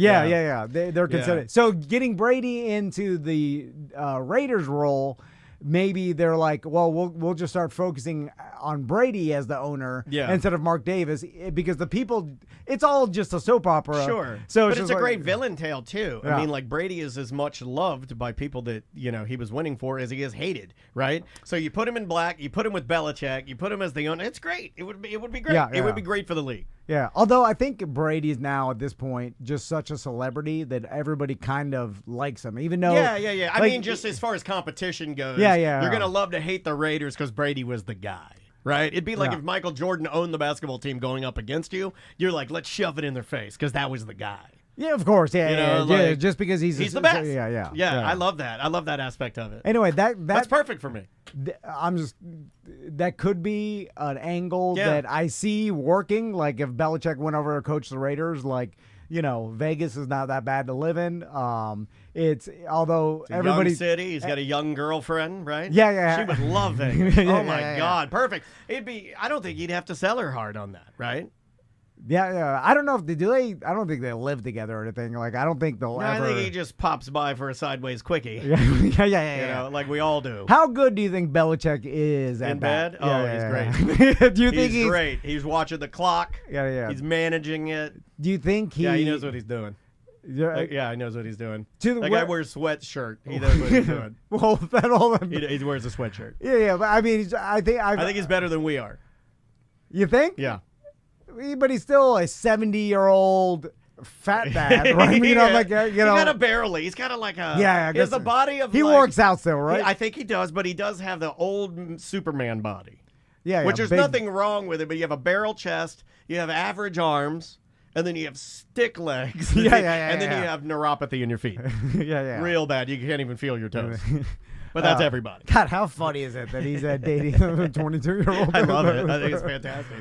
They're considered. So getting Brady into the Raiders role, maybe they're like, well, we'll just start focusing on Brady as the owner instead of Mark Davis, because the people, it's all just a soap opera. Sure. So but it's a like, great villain tale too. Yeah. I mean, like Brady is as much loved by people that he was winning for as he is hated, right? So you put him in black, you put him with Belichick, you put him as the owner. It's great. It would be great. Yeah, It would be great for the league. Yeah, although I think Brady's now at this point just such a celebrity that everybody kind of likes him, even though. Yeah. I mean, just as far as competition goes, you're gonna love to hate the Raiders because Brady was the guy, right? It'd be like if Michael Jordan owned the basketball team going up against you. You're like, let's shove it in their face because that was the guy. Yeah, of course. Yeah, just because he's the best. Yeah. I love that. I love that aspect of it. Anyway, that's perfect for me. That could be an angle that I see working. Like if Belichick went over to coach the Raiders, like, Vegas is not that bad to live in. It's everybody's young city. He's got a young girlfriend, right? Yeah. She would love Vegas. Oh my God, perfect. I don't think he'd have to sell her hard on that, right? Yeah. I don't know if they do. I don't think they live together or anything. Like, I don't think they'll ever. I think he just pops by for a sideways quickie. Yeah. Like we all do. How good do you think Belichick is at in bed? bat? He's great. Do you think he's great? He's watching the clock. Yeah. He's managing it. Do you think he? Yeah, he knows what he's doing. Yeah, he knows what he's doing. That guy wears sweatshirt. He knows what he's doing. Well, He wears a sweatshirt. Yeah. But I mean, I think he's better than we are. You think? Yeah. But he's still a 70-year-old fat dad, right? He's got a barely. He's got he has the body of. He works out still, right? I think he does, but he does have the old Superman body. Yeah, which there's nothing wrong with it, but you have a barrel chest, you have average arms, and then you have stick legs. And then you have neuropathy in your feet. Yeah. Real bad. You can't even feel your toes. But that's everybody. God, how funny is it that he's dating a 22-year-old? I love it. I think it's fantastic.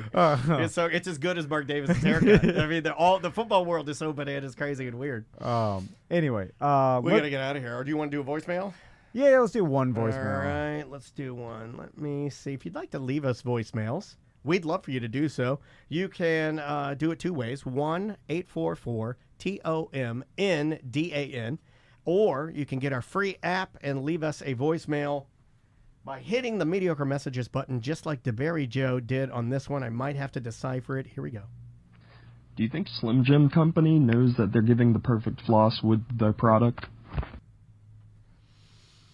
It's as good as Mark Davis' haircut. I mean, the football world is so bananas, crazy, and weird. Anyway, we gotta get out of here. Or do you want to do a voicemail? Yeah, let's do one voicemail. All right, let's do one. Let me see. If you'd like to leave us voicemails, we'd love for you to do so. You can do it two ways. 1-844-TOMNDAN. Or you can get our free app and leave us a voicemail by hitting the mediocre messages button, just like DeBerry Joe did on this one. I might have to decipher it. Here we go. Do you think Slim Jim Company knows that they're giving the perfect floss with their product?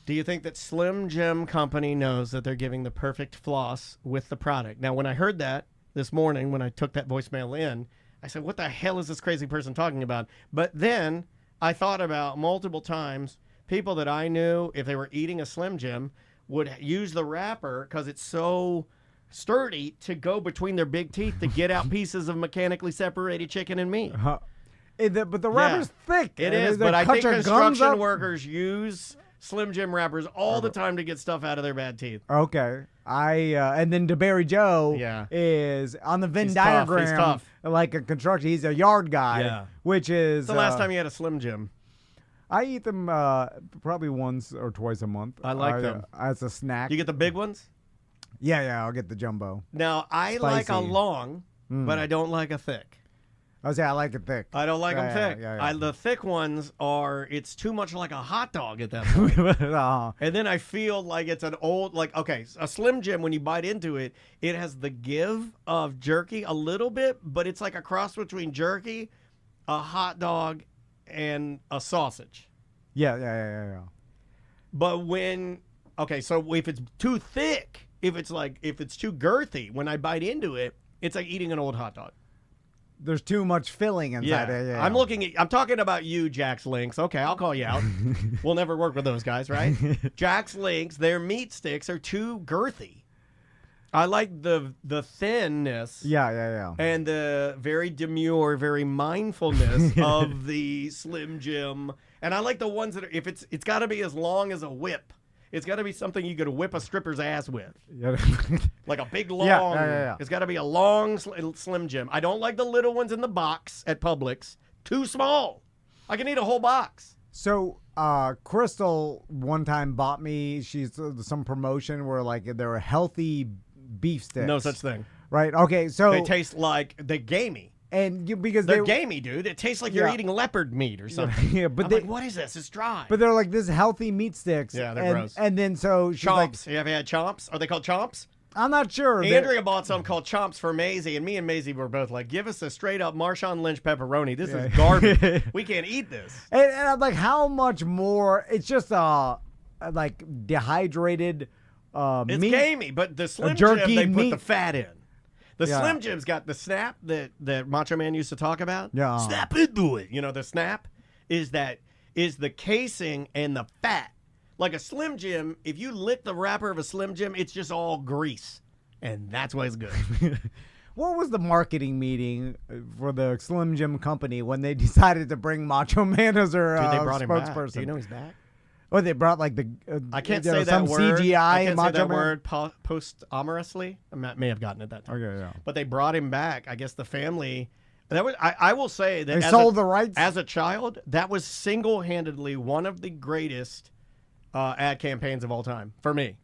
Do you think that Slim Jim Company knows that they're giving the perfect floss with the product? Now, when I heard that this morning, when I took that voicemail in, I said, what the hell is this crazy person talking about? But then I thought about multiple times people that I knew, if they were eating a Slim Jim, would use the wrapper because it's so sturdy to go between their big teeth to get out pieces of mechanically separated chicken and meat. But the wrapper's thick. It is, but I think construction workers use Slim Jim wrappers all the time to get stuff out of their bad teeth. Okay. And then DeBerry Joe is on the Venn diagram. He's tough. Like a construction. He's a yard guy, which is... What's the last time you had a Slim Jim? I eat them probably once or twice a month. I like them. As a snack. You get the big ones? Yeah, I'll get the jumbo. Now, I like a long, but I don't like a thick. I like it thick. I don't like them thick. Yeah. The thick ones it's too much like a hot dog at that point. And then I feel like it's an old, a Slim Jim, when you bite into it, it has the give of jerky a little bit, but it's like a cross between jerky, a hot dog, and a sausage. Yeah. But so if it's too thick, if it's too girthy, when I bite into it, it's like eating an old hot dog. There's too much filling inside it. Yeah. I'm talking about you, Jack's Links. Okay, I'll call you out. We'll never work with those guys, right? Jack's Links, their meat sticks are too girthy. I like the thinness. Yeah. And the very demure, very mindfulness of the Slim Jim. And I like the ones that it's got to be as long as a whip. It's got to be something you could whip a stripper's ass with. Like a big long. Yeah. It's got to be a long Slim Jim. I don't like the little ones in the box at Publix. Too small. I can eat a whole box. So Crystal one time bought me, she's some promotion where there were healthy beef sticks. No such thing. Right. Okay. So they taste like the gamey. And because they're gamey, dude. It tastes like you're eating leopard meat or something. Yeah, but I'm like, what is this? It's dry. But they're like this healthy meat sticks. Yeah, they're gross. And then so she's like, chomps. Have you had chomps? Are they called chomps? I'm not sure. Andrea bought some called chomps for Maisie, and me and Maisie were both like, give us a straight up Marshawn Lynch pepperoni. This is garbage. We can't eat this. And I'm like, how much more? It's just like dehydrated it's meat. gamey, but the Slim jerky Jim, they meat. put the fat in. The Slim Jim's got the snap that Macho Man used to talk about. Yeah. Snap into it. You know, the snap is the casing and the fat. Like a Slim Jim, if you lick the wrapper of a Slim Jim, it's just all grease. And that's why it's good. What was the marketing meeting for the Slim Jim company when they decided to bring Macho Man as their Dude, they brought him back. spokesperson? Do you know he's back? Oh, they brought like the I can't you know, say that some word. CGI I can't Macho say that Man? word posthumously. I may have gotten it that time. Okay, yeah. But they brought him back. I guess the family. That was. I will say that They sold the rights? as a child. That was single-handedly one of the greatest ad campaigns of all time for me.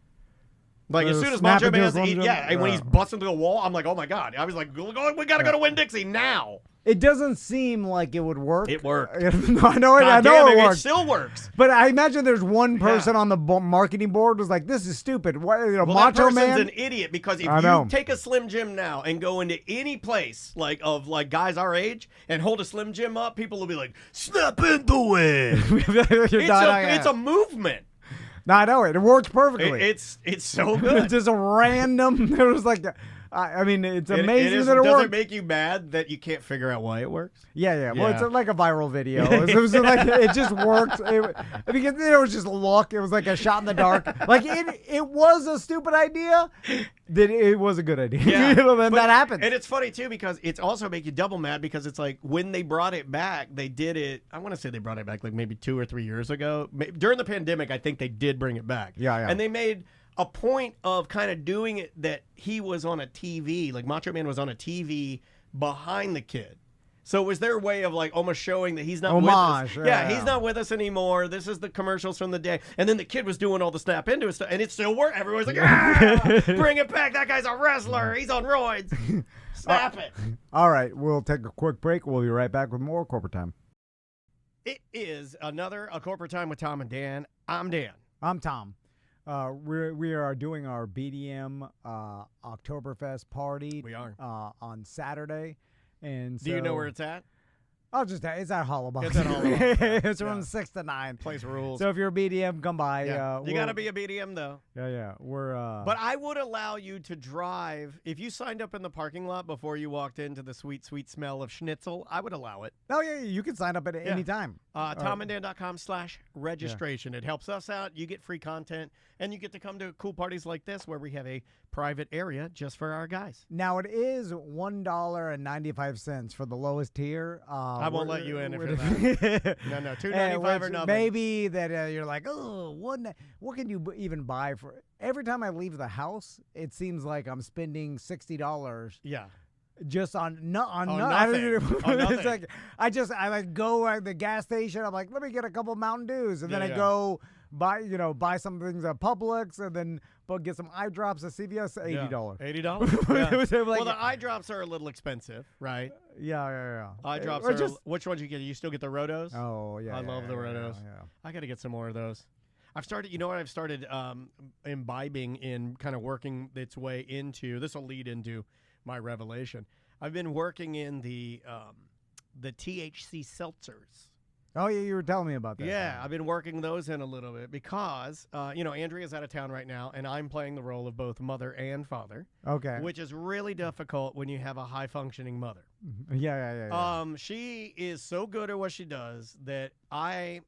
Like as soon as snap Macho into a Man's Slim Jim? and when he's busting through the wall, I'm like, oh my god! I was like, we gotta go to Winn-Dixie now. It doesn't seem like it would work. It worked. No, I know God it damn it works. It still works. But I imagine there's one person on the marketing board was like, "This is stupid." What, you know, Well, Macho that person's Man. an idiot because if I know. you take a Slim Jim now and go into any place like guys our age and hold a Slim Jim up, people will be like, "Snap into it." It's a movement. No, I know it works perfectly. It's so good. It's just a random. It was like, I mean, it's amazing that it does works. it make you mad that you can't figure out why it works? Yeah. Well, it's Yeah. like a viral video. It was like it just worked. Because it was just luck. It was like a shot in the dark. Like it was a stupid idea. That it was a good idea. Yeah. Then that happens. And it's funny too because it's also make you double mad because it's like when they brought it back, they did it. I want to say they brought it back like maybe 2 or 3 years ago during the pandemic. I think they did bring it back. Yeah. And they made a point of kind of doing it that he was on a TV, like Macho Man was on a TV behind the kid. So it was their way of like almost showing that he's not Homage, with us. Yeah, yeah. he's not with us anymore. This is the commercials from the day. And then the kid was doing all the snap into it stuff, and it still worked. Everyone's like, ah, bring it back. That guy's a wrestler. He's on roids. Snap it. All right, we'll take a quick break. We'll be right back with more Corporate Time. It is another A Corporate Time with Tom and Dan. I'm Dan. I'm Tom. We are doing our BDM Oktoberfest party. We are. On Saturday. And Do you know where it's at? It's at hollerbach. It's at hollerbach. It's from 6 to 9. Place rules. So if you're a BDM, come by. Yeah. You got to be a BDM, though. Yeah. We're. But I would allow you to drive. If you signed up in the parking lot before you walked into the sweet, sweet smell of schnitzel, I would allow it. Oh, yeah, you can sign up at any time. TomandDan.com/registration. It helps us out. You get free content, and you get to come to cool parties like this where we have a private area just for our guys. Now, it is $1.95 for the lowest tier. I won't let you in if you're that. No, $2.95 or nothing. Maybe that you're like, oh, what can you even buy for? Every time I leave the house, it seems like I'm spending $60. Yeah. Just on nothing. nothing. It's like I like go at the gas station. I'm like, let me get a couple Mountain Dews, and then I go buy some things at Publix, and then get some eye drops at CVS. $80. $80. Yeah. Well, the eye drops are a little expensive, right? Yeah. Eye drops are. Which ones you get? You still get the Rotos? Oh yeah. I love the Rotos. Yeah. I got to get some more of those. I've started. You know what? I've started imbibing in kind of working its way into. This will lead into my revelation. I've been working in the THC seltzers. Oh yeah, you were telling me about that. Yeah, I've been working those in a little bit because Andrea's out of town right now, and I'm playing the role of both mother and father. Okay. Which is really difficult when you have a high functioning mother. Yeah. She is so good at what she does that I'm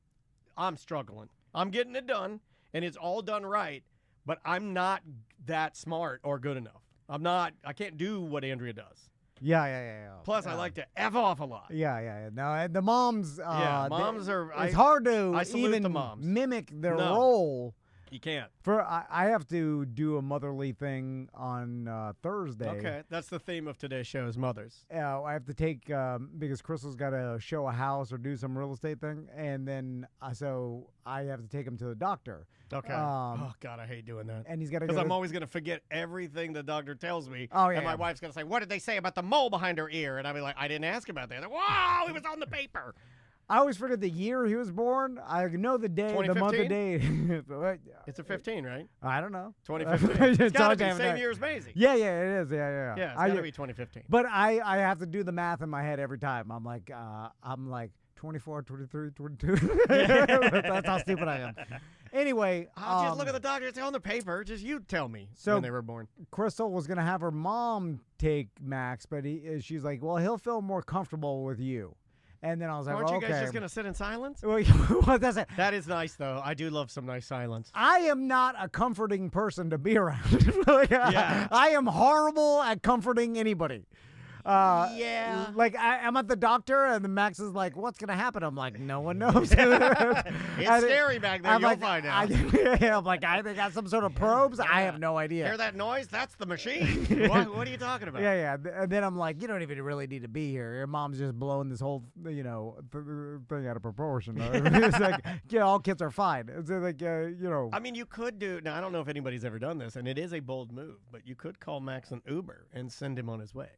struggling. I'm getting it done, and it's all done right, but I'm not that smart or good enough. I can't do what Andrea does. Yeah. Plus, I like to F off a lot. Yeah. No, the moms. Moms are. It's hard to I salute even the moms. mimic their role You can't. I have to do a motherly thing on Thursday. Okay, that's the theme of today's show is mothers. I have to take because Crystal's got to show a house or do some real estate thing, and then so I have to take him to the doctor. Okay. Oh God, I hate doing that. And he's got to because go. I'm always going to forget everything the doctor tells me. Oh, yeah. And my wife's going to say, "What did they say about the mole behind her ear?" And I'll be like, "I didn't ask about that." Like, wow, it was on the paper. I always forget the year he was born. I know the day, the month, the day. It's a 15, right? I don't know. 2015. It's got to be same year as Maisie. Yeah, it is. Yeah. Yeah, it's got to be 2015. But I have to do the math in my head every time. I'm like 24, 23, 22. That's how stupid I am. Anyway. I'll just look at the doctor. It's on the paper. Just you tell me when they were born. Crystal was going to have her mom take Max, but she's like, well, he'll feel more comfortable with you. And then I was like, aren't you okay. guys just going to sit in silence? Well, that's it. That is nice, though. I do love some nice silence. I am not a comforting person to be around. I am horrible at comforting anybody. Yeah. Like, I'm at the doctor, and the Max is like, what's going to happen? I'm like, no one knows. It's scary back there. You'll find out. I'm like, they got some sort of probes? I have no idea. Hear that noise? That's the machine. What are you talking about? Yeah. And then I'm like, you don't even really need to be here. Your mom's just blowing this whole, thing out of proportion. It's like, all kids are fine. It's like, I mean, you could do, now I don't know if anybody's ever done this, and it is a bold move, but you could call Max an Uber and send him on his way.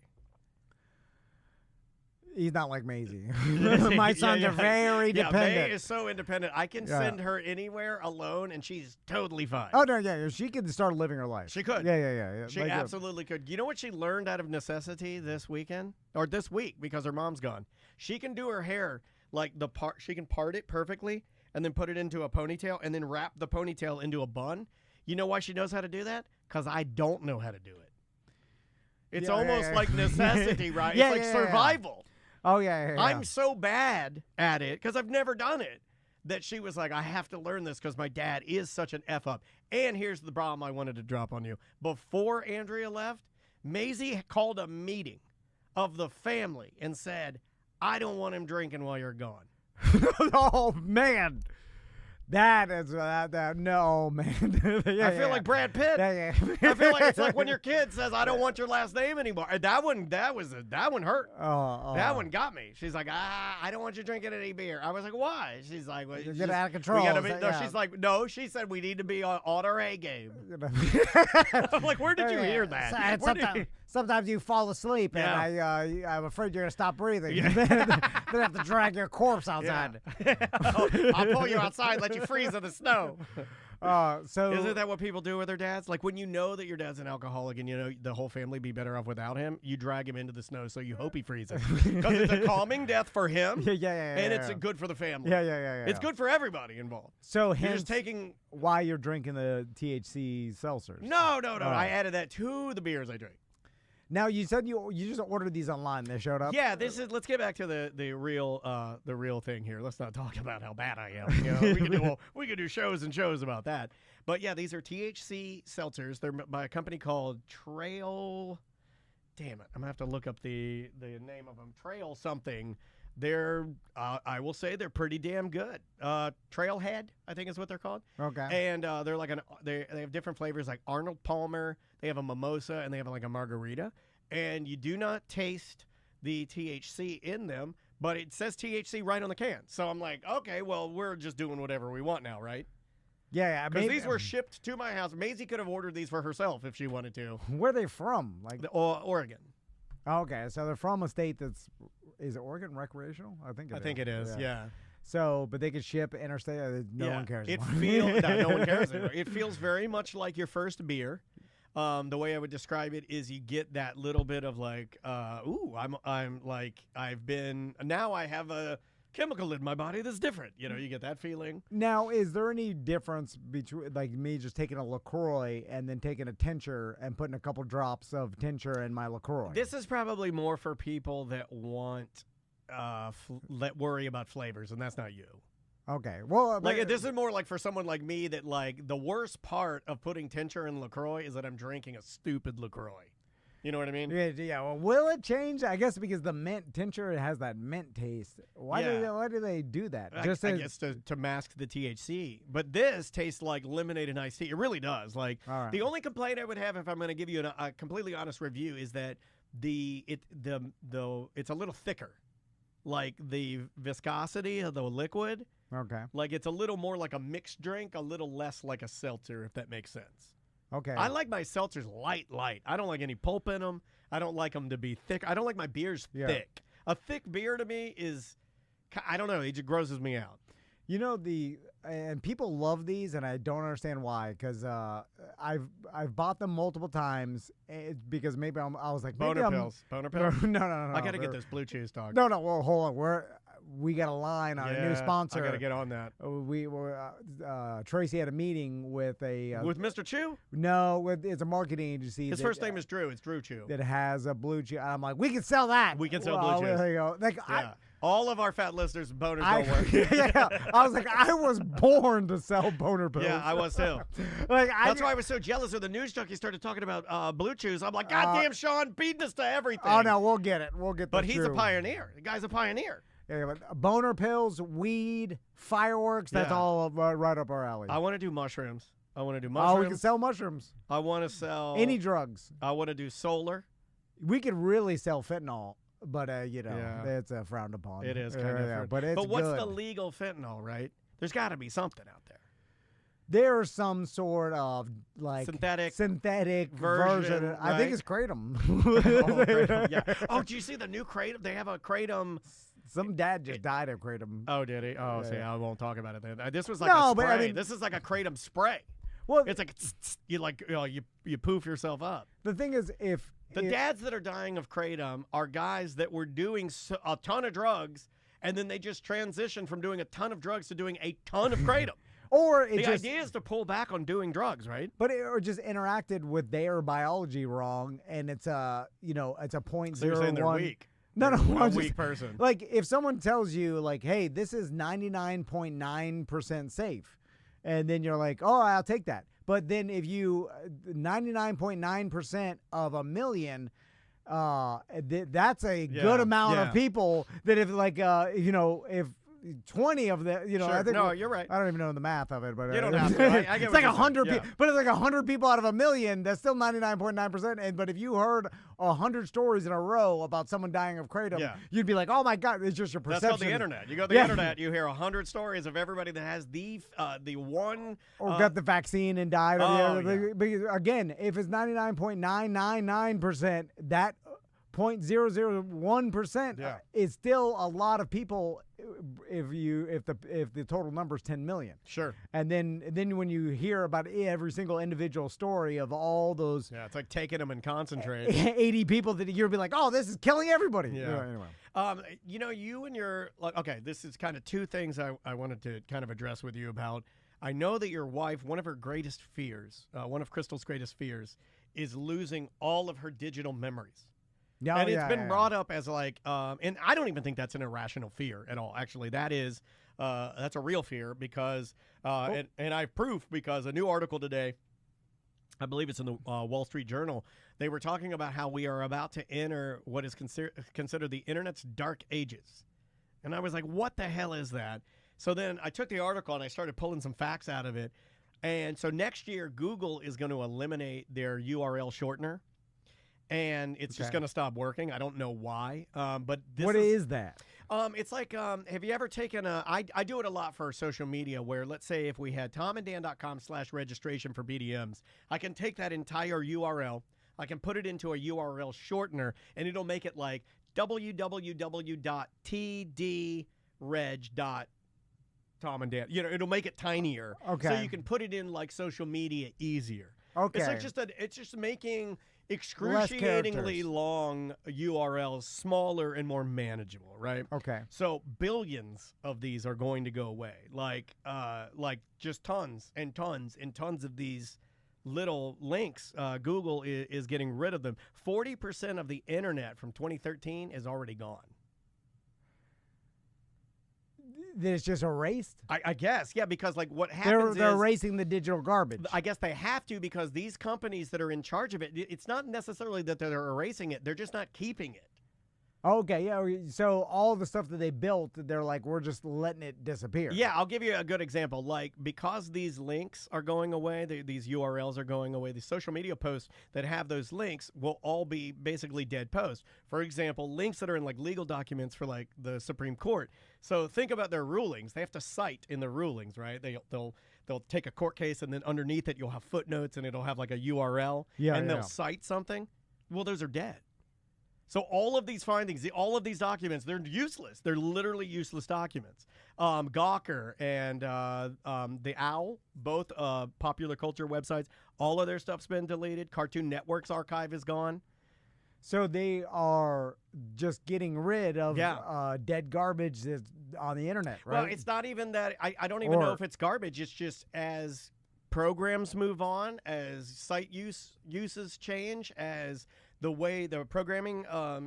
He's not like Maisie. My sons are very dependent. May is so independent. I can send her anywhere alone, and she's totally fine. Oh, no, yeah. She could start living her life. She could. Yeah. She absolutely could. You know what she learned out of necessity this weekend? Or this week, because her mom's gone? She can do her hair like she can part it perfectly and then put it into a ponytail and then wrap the ponytail into a bun. You know why she knows how to do that? Because I don't know how to do it. It's almost like necessity, right? It's like survival. Oh, yeah. I'm so bad at it because I've never done it that she was like, I have to learn this because my dad is such an F up. And here's the problem I wanted to drop on you. Before Andrea left, Maisie called a meeting of the family and said, I don't want him drinking while you're gone. Oh, man. That is no, man. I feel like Brad Pitt. I feel like it's like when your kid says, "I don't want your last name anymore." That one hurt. That one got me. She's like, I don't want you drinking any beer. I was like, why? She's like, well, you're getting out of control. She's like, no. She said we need to be on our A game. I'm like, where did you hear that? Sometimes you fall asleep, and I'm afraid you're gonna stop breathing. Yeah. then have to drag your corpse outside. Yeah. I'll pull you outside, let you freeze in the snow. So isn't that what people do with their dads? Like when you know that your dad's an alcoholic and you know the whole family be better off without him, you drag him into the snow so you hope he freezes because it's a calming death for him. And it's good for the family. Yeah. It's good for everybody involved. So you're just taking why you're drinking the THC seltzers. No. I added that to the beers I drink. Now you said you just ordered these online. They showed up. Yeah, let's get back to the real thing here. Let's not talk about how bad I am. You know, we could do shows and shows about that. But yeah, these are THC seltzers. They're by a company called Trail. Damn it, I'm gonna have to look up the name of them. Trail something. They're I will say they're pretty damn good. Trailhead, I think is what they're called. Okay. And they're like they have different flavors like Arnold Palmer. They have a mimosa and they have like a margarita. And you do not taste the THC in them, but it says THC right on the can. So I'm like, okay, well, we're just doing whatever we want now, right? Yeah. Because these were shipped to my house. Maisie could have ordered these for herself if she wanted to. Where are they from? Like Oregon. Okay, so they're from a state is Oregon recreational? I think it is. Yeah. So, but they could ship interstate. No one cares. No one cares anymore. It feels very much like your first beer. The way I would describe it is you get that little bit of like, I'm like I have a chemical in my body that's different. You know, you get that feeling. Now, is there any difference between like me just taking a LaCroix and then taking a tincture and putting a couple drops of tincture in my LaCroix? This is probably more for people that want worry about flavors, and that's not you. Okay. Well, like this is more like for someone like me that like the worst part of putting tincture in LaCroix is that I'm drinking a stupid LaCroix. You know what I mean? Yeah. Well, will it change? I guess because the mint tincture has that mint taste. Why do they do that? I guess to mask the THC. But this tastes like lemonade and iced tea. It really does. Like the only complaint I would have, if I'm going to give you a completely honest review, is that it's a little thicker. Like the viscosity of the liquid. Okay. Like it's a little more like a mixed drink, a little less like a seltzer, if that makes sense. Okay. I like my seltzers light. I don't like any pulp in them. I don't like them to be thick. I don't like my beers thick. A thick beer to me is, I don't know, it just grosses me out. You know, and people love these, and I don't understand why. Because I've bought them multiple times. Because maybe I was like, Boner pills. No. I gotta get this Blue Cheese dog. No. Well, hold on. We got a line on a new sponsor. I gotta get on that. We were Tracy had a meeting with with Mr. Chew. No, it's a marketing agency. His first name is Drew. It's Drew Chew. That has a Blue Chew. I'm like, we can sell that. We can sell Blue Chew. There you go. Like, all of our fat listeners, boners don't work. Yeah, I was like, I was born to sell boner pills. Yeah, I was too. That's why I was so jealous when the news junkie started talking about Blue Chews. I'm like, God damn, Sean, beating us to everything. Oh no, we'll get it. But he's a pioneer. The guy's a pioneer. Yeah, but boner pills, weed, fireworks, that's all right up our alley. I want to do mushrooms. Oh, we can sell mushrooms. I want to sell any drugs. I want to do solar. We could really sell fentanyl, but it's frowned upon. It is kind of. But it's what's good. the legal fentanyl, right? There's got to be something out there. There's some sort of like synthetic version. Right? I think it's kratom. Kratom, yeah. Oh, do you see the new kratom? They have a kratom. Some dad just died of kratom. Oh, did he? Oh, see, I won't talk about it then. This was like no, a spray. But I mean, this is like a kratom spray. Well, it's like you poof yourself up. The thing is, if dads that are dying of kratom are guys that were doing a ton of drugs, and then they just transitioned from doing a ton of drugs to doing a ton of kratom. Or the idea is to pull back on doing drugs, right? But it just interacted with their biology wrong, and it's a it's a 0.01. So you're saying they're weak. No, a weak person. Like if someone tells you like, hey, this is 99.9% safe, and then you're like, oh, I'll take that. But then if you 99.9% of a million, that's a good amount of people that if like if 20 of the, sure. I think no, you're right. I don't even know the math of it, but you don't have to. I get it's like 100 people, but it's like 100 people out of a million. That's still 99.9%. And but if you heard 100 stories in a row about someone dying of kratom, you'd be like, oh my god, it's just your perception. That's called the internet. You go to the internet, you hear 100 stories of everybody that has the one or got the vaccine and died. Because again, if it's 99.999%, that 0.001% is still a lot of people if the total number is 10 million. Sure. And then when you hear about every single individual story of all those it's like taking them and concentrate 80 people that you'll be like, oh, this is killing everybody. Anyway. You and your this is kind of two things I wanted to kind of address with you about. I know that your wife, one of her greatest fears, one of Crystal's greatest fears, is losing all of her digital memories. And it's been brought up as like, and I don't even think that's an irrational fear at all. Actually, that's a real fear because, and I have proof because a new article today, I believe it's in the Wall Street Journal, they were talking about how we are about to enter what is considered the internet's dark ages. And I was like, what the hell is that? So then I took the article and I started pulling some facts out of it. And so next year, Google is going to eliminate their URL shortener. And it's just going to stop working. I don't know why. But what is that? It's like, have you ever taken I do it a lot for social media where let's say if we had tomanddan.com/registration for BDMs, I can take that entire URL, I can put it into a URL shortener, and it'll make it like www.tdreg.tomanddan. It'll make it tinier. Okay. So you can put it in like social media easier. Okay. It's like it's just making excruciatingly long URLs smaller and more manageable, right? Okay. So billions of these are going to go away. Like just tons and tons and tons of these little links. Google is getting rid of them. 40% of the internet from 2013 is already gone. That it's just erased? I guess, yeah, because like what happens They're is erasing the digital garbage. I guess they have to, because these companies that are in charge of it, it's not necessarily that they're erasing it. They're just not keeping it. Okay, yeah. So all the stuff that they built, they're like, we're just letting it disappear. Yeah, I'll give you a good example. Like, because these links are going away, these URLs are going away, the social media posts that have those links will all be basically dead posts. For example, links that are in like legal documents for like the Supreme Court. So think about their rulings. They have to cite in the rulings, right? They'll take a court case, and then underneath it you'll have footnotes, and it'll have like a URL, and they'll cite something. Well, those are dead. So all of these findings, all of these documents, they're useless. They're literally useless documents. Gawker and the Owl, both popular culture websites, all of their stuff's been deleted. Cartoon Network's archive is gone. So they are just getting rid of dead garbage that's on the internet, right? Well, it's not even that. I don't even know if it's garbage. It's just as programs move on, as site uses change, as the way the programming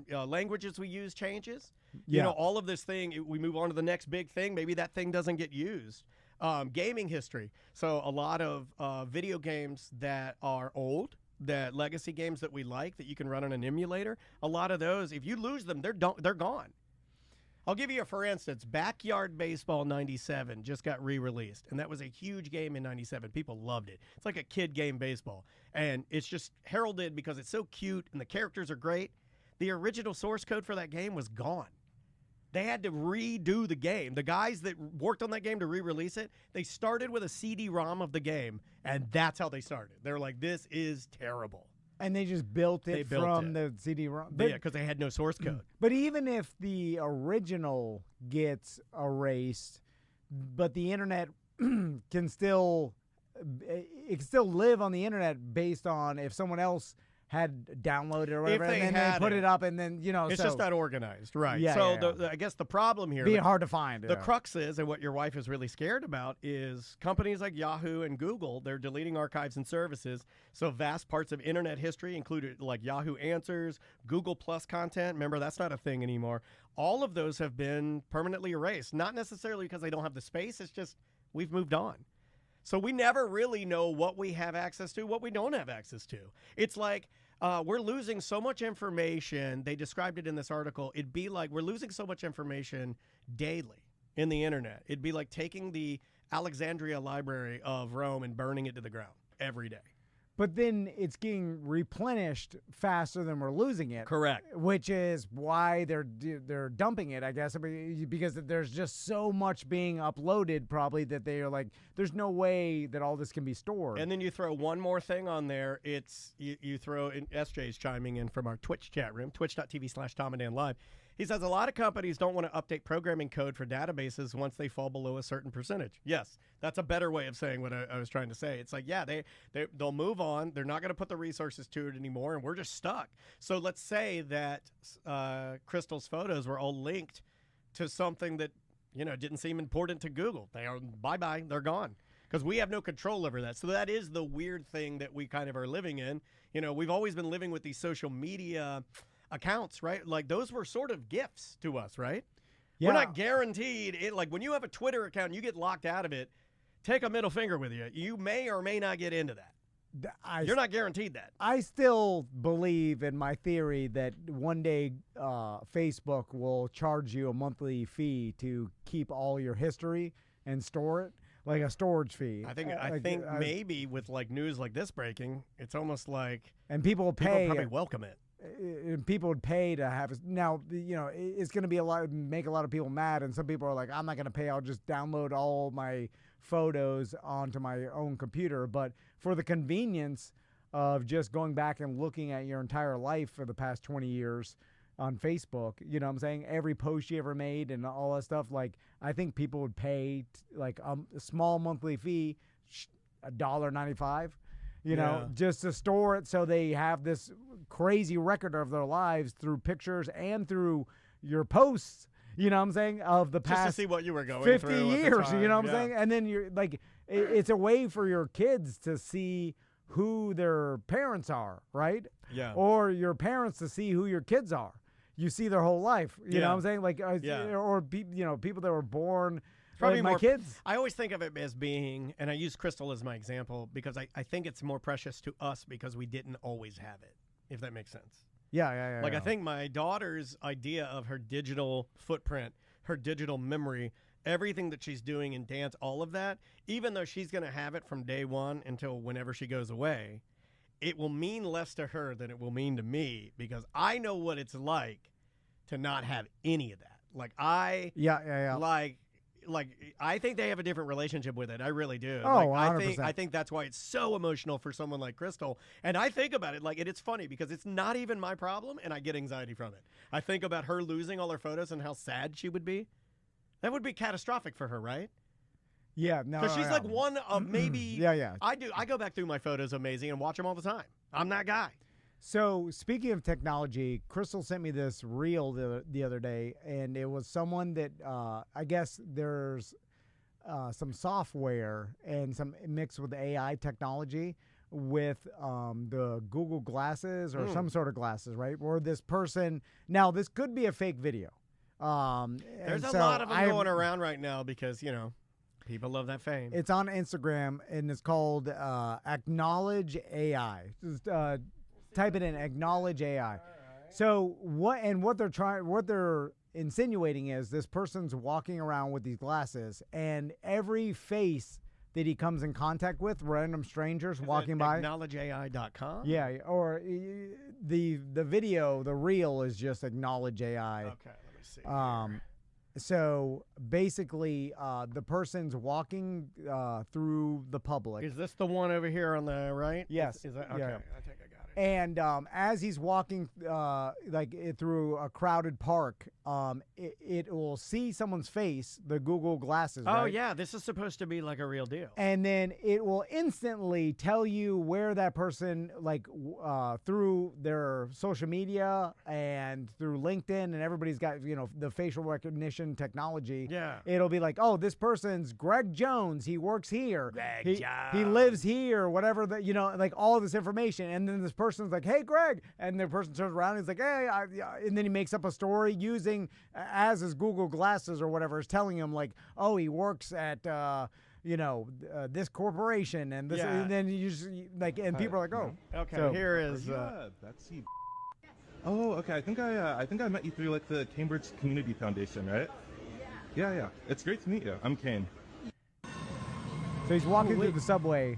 languages we use changes. You know, all of this thing, we move on to the next big thing. Maybe that thing doesn't get used. Gaming history. So a lot of video games that are old, that legacy games that we like, that you can run on an emulator, a lot of those, if you lose them, they're gone. I'll give you a for instance. Backyard Baseball 97 just got re-released, and that was a huge game in 97. People loved it. It's like a kid game baseball, and it's just heralded because it's so cute and the characters are great. The original source code for that game was gone. They had to redo the game. The guys that worked on that game to re-release it, they started with a CD-ROM of the game, and that's how they started. They were like, this is terrible. And they just built it from the CD-ROM. Yeah, because they had no source code. But even if the original gets erased, but the internet can still live on the internet based on if someone else had downloaded or whatever, and then they put it up, and then, it's just not organized, right? Yeah, so I guess the problem here, being hard to find. The crux is, and what your wife is really scared about, is companies like Yahoo and Google, they're deleting archives and services. So vast parts of internet history, included like Yahoo Answers, Google Plus content. Remember, that's not a thing anymore. All of those have been permanently erased. Not necessarily because they don't have the space. It's just we've moved on. So we never really know what we have access to, what we don't have access to. It's like we're losing so much information. They described it in this article. It'd be like we're losing so much information daily in the internet. It'd be like taking the Alexandria Library of Rome and burning it to the ground every day. But then it's getting replenished faster than we're losing it. Correct. Which is why they're dumping it, I guess, because there's just so much being uploaded probably that they are like, there's no way that all this can be stored. And then you throw one more thing on there. It's you throw in, SJ's chiming in from our Twitch chat room, twitch.tv/TomandDanLive. He says a lot of companies don't want to update programming code for databases once they fall below a certain percentage. Yes, that's a better way of saying what I was trying to say. It's like, yeah, they'll move on. They're not going to put the resources to it anymore, and we're just stuck. So let's say that Crystal's photos were all linked to something that didn't seem important to Google. They are bye-bye. They're gone. Because we have no control over that. So that is the weird thing that we kind of are living in. We've always been living with these social media accounts, right? Like those were sort of gifts to us, right? Yeah. We're not guaranteed it. Like when you have a Twitter account and you get locked out of it, take a middle finger with you. You may or may not get into that. You're not guaranteed that. I still believe in my theory that one day Facebook will charge you a monthly fee to keep all your history and store it, like a storage fee. I think maybe with like news like this breaking, it's almost like and people will pay. People probably welcome it. And people would pay to have it. Now, it's going to be make a lot of people mad, and some people are like, I'm not going to pay. I'll just download all my photos onto my own computer. But for the convenience of just going back and looking at your entire life for the past 20 years on Facebook, what I'm saying? Every post you ever made and all that stuff, like, I think people would pay like a small monthly fee, $1.95. Just to store it so they have this crazy record of their lives through pictures and through your posts, of the past just to see what you were going 50 through years, I'm saying? And then you're like, it's a way for your kids to see who their parents are, right? Yeah. Or your parents to see who your kids are. You see their whole life, you know what I'm saying? Like, or people that were born Probably my more, kids. I always think of it as being, and I use Crystal as my example because I think it's more precious to us because we didn't always have it, if that makes sense. Yeah. Like, I think my daughter's idea of her digital footprint, her digital memory, everything that she's doing in dance, all of that, even though she's going to have it from day one until whenever she goes away, it will mean less to her than it will mean to me because I know what it's like to not have any of that. Like, Yeah. Like I think they have a different relationship with it. I really do. Oh, like, 100%. I think that's why it's so emotional for someone like Crystal. And I think about it like it's funny because it's not even my problem, and I get anxiety from it. I think about her losing all her photos and how sad she would be. That would be catastrophic for her, right? Yeah, no. Because she's like one of maybe. Yeah. I go back through my photos amazing and watch them all the time. I'm that guy. So speaking of technology, Crystal sent me this reel the other day, and it was someone that I guess there's some software and some mixed with AI technology with the Google glasses or some sort of glasses, right? Where this person, now this could be a fake video. There's a lot of them going around right now because, people love that fame. It's on Instagram, and it's called Acknowledge AI. Just type it in, Acknowledge AI. So what they're insinuating is this person's walking around with these glasses, and every face that he comes in contact with, random strangers walking by. AcknowledgeAI.com? Yeah, or the video, the reel is just Acknowledge AI. Okay, let me see. So basically, the person's walking through the public. Is this the one over here on the right? Yes. Is that okay? Yeah. I think I got it. And as he's walking through a crowded park, it will see someone's face, the Google glasses. Oh, right? yeah. This is supposed to be like a real deal. And then it will instantly tell you where that person, through their social media and through LinkedIn, and everybody's got, the facial recognition technology. Yeah. It'll be like, oh, this person's Greg Jones. He works here. Greg He lives here, whatever, all of this information. And then this person's like, hey, Greg. And the person turns around and he's like, hey, and then he makes up a story using as his Google glasses or whatever is telling him like, oh, he works at, this corporation and this, and then you just and people are like, oh, Okay, so, here is. Betsy. Oh, okay. I think I met you through the Cambridge Community Foundation, right? Yeah. It's great to meet you. I'm Kane. So he's walking through the subway.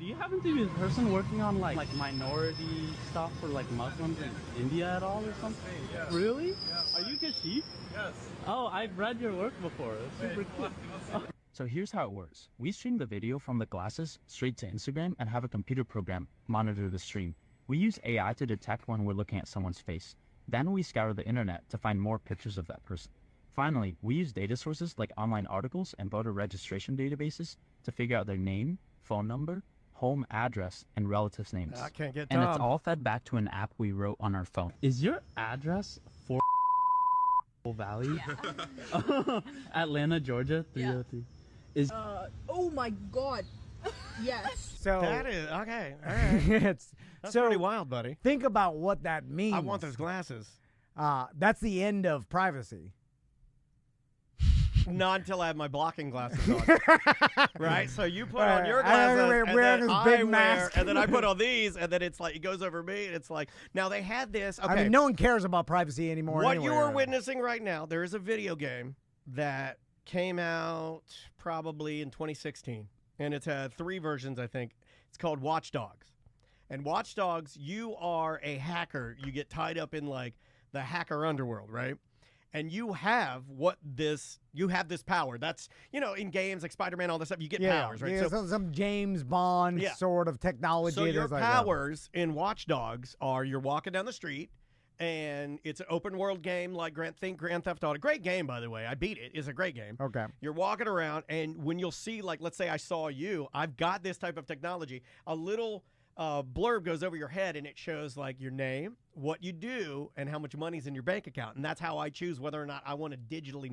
Do you happen to be the person working on like minority stuff for Muslims in India at all or something? Yeah. Really? Yeah. Are you Kashif? Yes. Oh, I've read your work before. It's super cool. So here's how it works. We stream the video from the glasses straight to Instagram and have a computer program monitor the stream. We use AI to detect when we're looking at someone's face. Then we scour the internet to find more pictures of that person. Finally, we use data sources like online articles and voter registration databases to figure out their name, phone number, home address, and relatives' names. I can't get And Tom. it's all fed back to an app we wrote on our phone. Is your address 4 Valley? Yeah. Atlanta, Georgia, 303. Is oh my God. Yes. So That is okay. All right. That's Pretty wild, buddy. Think about what that means. I want those glasses. That's the end of privacy. Not until I have my blocking glasses on. Right? So you put on your glasses, and wearing then this I big wear, mask. and then I put on these, and then it's like it goes over me, and it's like now they had this. Okay. I mean, no one cares about privacy anymore. What anyway. you are witnessing right now, there is a video game that came out probably in 2016, and it's had 3 versions, I think. It's called Watch Dogs. And Watch Dogs, you are a hacker. You get tied up in the hacker underworld, right? And you have this power. That's, in games like Spider-Man, all this stuff, you get powers, right? Yeah, so some James Bond sort of technology. So your that's powers in Watch Dogs are you're walking down the street, and it's an open world game like Grand Theft Auto. Great game, by the way. I beat it. It's a great game. Okay. You're walking around, and when you'll see, let's say I saw you, I've got this type of technology. A little blurb goes over your head, and it shows your name, what you do, and how much money's in your bank account. And that's how I choose whether or not I want to digitally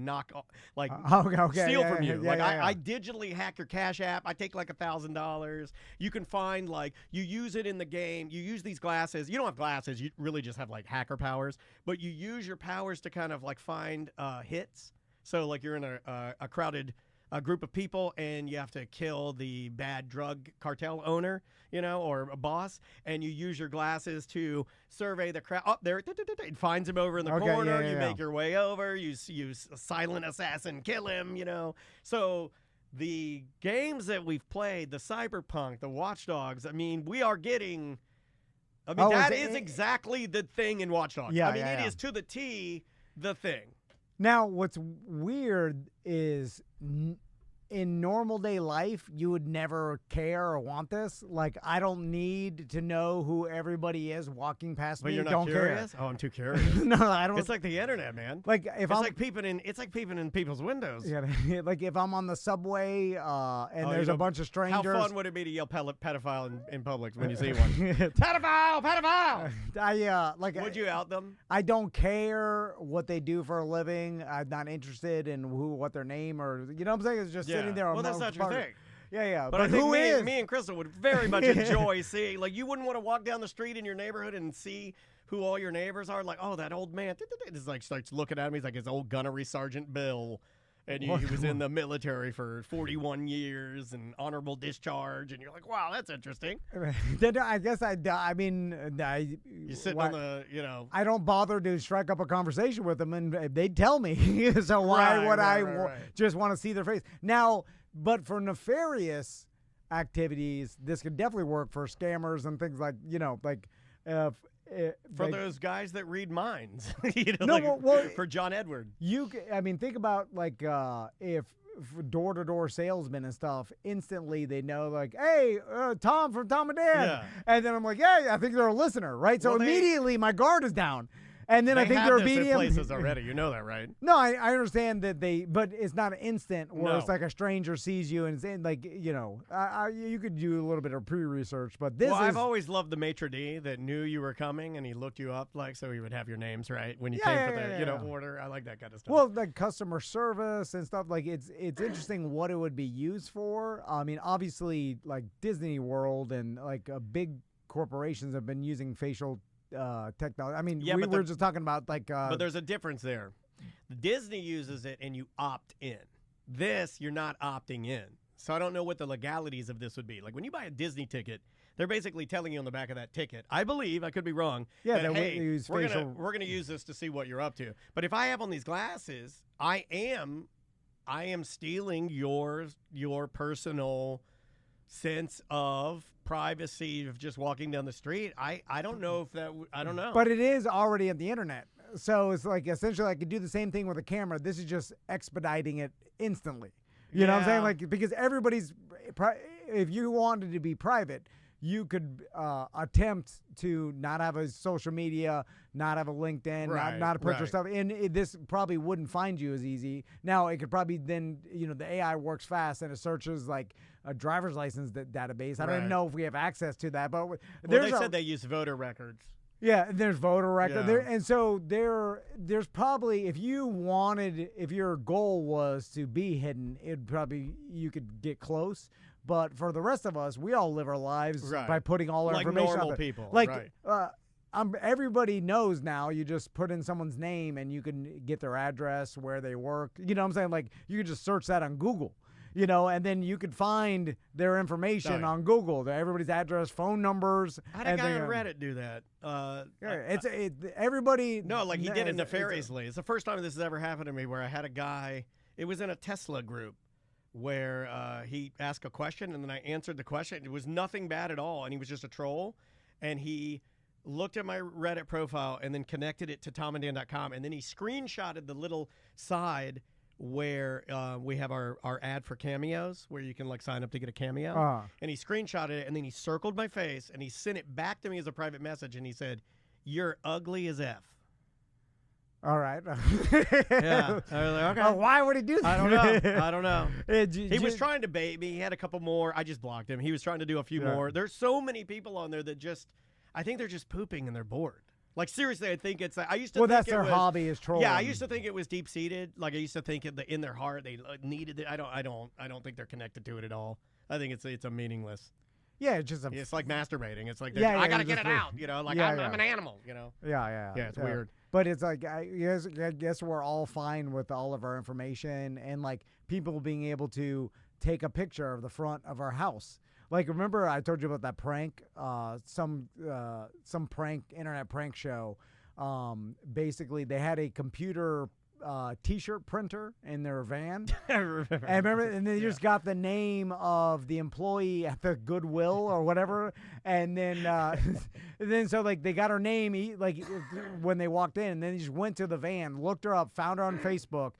steal from you. I digitally hack your Cash App. I take $1,000. You can find you use it in the game. You use these glasses. You don't have glasses. You really just have hacker powers. But you use your powers to kind of find hits. So like you're in a crowded group of people and you have to kill the bad drug cartel owner, or a boss, and you use your glasses to survey the crowd. Oh, there, it finds him over in the corner. You make your way over. You use a silent assassin, kill him. So the games that we've played, the Cyberpunk, the Watch Dogs. I mean, we are getting. I mean, that is exactly the thing in Watch Dogs. I mean, it is to the T the thing. Now, what's weird is in normal day life, you would never care or want this. Like, I don't need to know who everybody is walking past me. You're not don't curious? care. Oh, I'm too curious. No, I don't. It's like the internet, man. Like it's like peeping in people's windows. Yeah, like if I'm on the subway and there's a bunch of strangers. How fun would it be to yell pedophile in public when you see one? Pedophile! Would you out them? I don't care what they do for a living. I'm not interested in what their name or what I'm saying. It's just sitting there. Well, that's not your thing. Yeah. But I think me and Crystal would very much enjoy seeing. Like, you wouldn't want to walk down the street in your neighborhood and see who all your neighbors are. Like, oh, that old man. Just like starts looking at me. He's like his old gunnery Sergeant Bill. And he was in the military for 41 years and honorable discharge. And you're like, wow, that's interesting. I guess I mean, you sit on the, I don't bother to strike up a conversation with them, and they'd tell me. So why would I just want to see their face? Now, but for nefarious activities, this could definitely work for scammers and things like, for those guys that read minds, for John Edward. Think about like if door-to-door salesmen and stuff, instantly they know like, hey, Tom from Tom and Dad. And then I'm like, yeah, I think they're a listener, right? So immediately my guard is down. And then I think they're medium places already. You know that, right? No, I understand that but it's not an instant where it's like a stranger sees you and it's like, you could do a little bit of pre-research, but this I've always loved the maitre d' that knew you were coming and he looked you up, like, so he would have your names right when you came for the order. I like that kind of stuff. Well, like customer service and stuff, like it's interesting what it would be used for. I mean, obviously, like Disney World and like big corporations have been using facial technology. I mean, we were just talking about like. But there's a difference there. Disney uses it and you opt in. This, you're not opting in. So I don't know what the legalities of this would be. Like when you buy a Disney ticket, they're basically telling you on the back of that ticket, I believe, I could be wrong, that, hey, we're gonna use this to see what you're up to. But if I have on these glasses, I am stealing your personal sense of privacy of just walking down the street. I don't know if that I don't know. But it is already on the internet. So it's like essentially I could do the same thing with a camera. This is just expediting it instantly. You know what I'm saying? Like, because everybody's if you wanted to be private, you could attempt to not have a social media, not have a LinkedIn, not put your stuff. And this probably wouldn't find you as easy. Now, it could probably then, the AI works fast and it searches like a driver's license database. I don't even know if we have access to that. But they said they use voter records. Yeah, there's voter record there, and so there's probably if your goal was to be hidden, you could get close. But for the rest of us, we all live our lives by putting all our information out there. Normal people. Like everybody knows now. You just put in someone's name and you can get their address, where they work. You know what I'm saying? Like you could just search that on Google. And then you could find their information on Google, everybody's address, phone numbers. I had a guy on Reddit do that. Everybody. No, like he did it nefariously. It's the first time this has ever happened to me where I had a guy, it was in a Tesla group where he asked a question and then I answered the question. It was nothing bad at all. And he was just a troll. And he looked at my Reddit profile and then connected it to tomanddan.com. And then he screenshotted the little side where we have our ad for cameos, where you can like sign up to get a cameo. And he screenshotted it and then he circled my face and he sent it back to me as a private message and he said, "You're ugly as F." All right. Yeah. I was like, okay. Why would he do that? I don't know. He was trying to bait me. He had a couple more. I just blocked him. He was trying to do a few more. There's so many people on there that I think they're just pooping and they're bored. Like, seriously, I think it's. I used to. Well, think that's their hobby is trolling. Yeah, I used to think it was deep seated. Like I used to think in their heart they needed it. I don't think they're connected to it at all. I think it's a meaningless. Yeah, it's just it's like masturbating. It's like I gotta get it out. Like I'm an animal. Yeah. Yeah, it's weird. But it's like I guess we're all fine with all of our information and like people being able to take a picture of the front of our house. Like, remember I told you about that prank, some internet prank show. Basically, they had a computer T-shirt printer in their van. I remember. And they just got the name of the employee at the Goodwill or whatever, and then so like they got her name like when they walked in, and then they just went to the van, looked her up, found her on Facebook,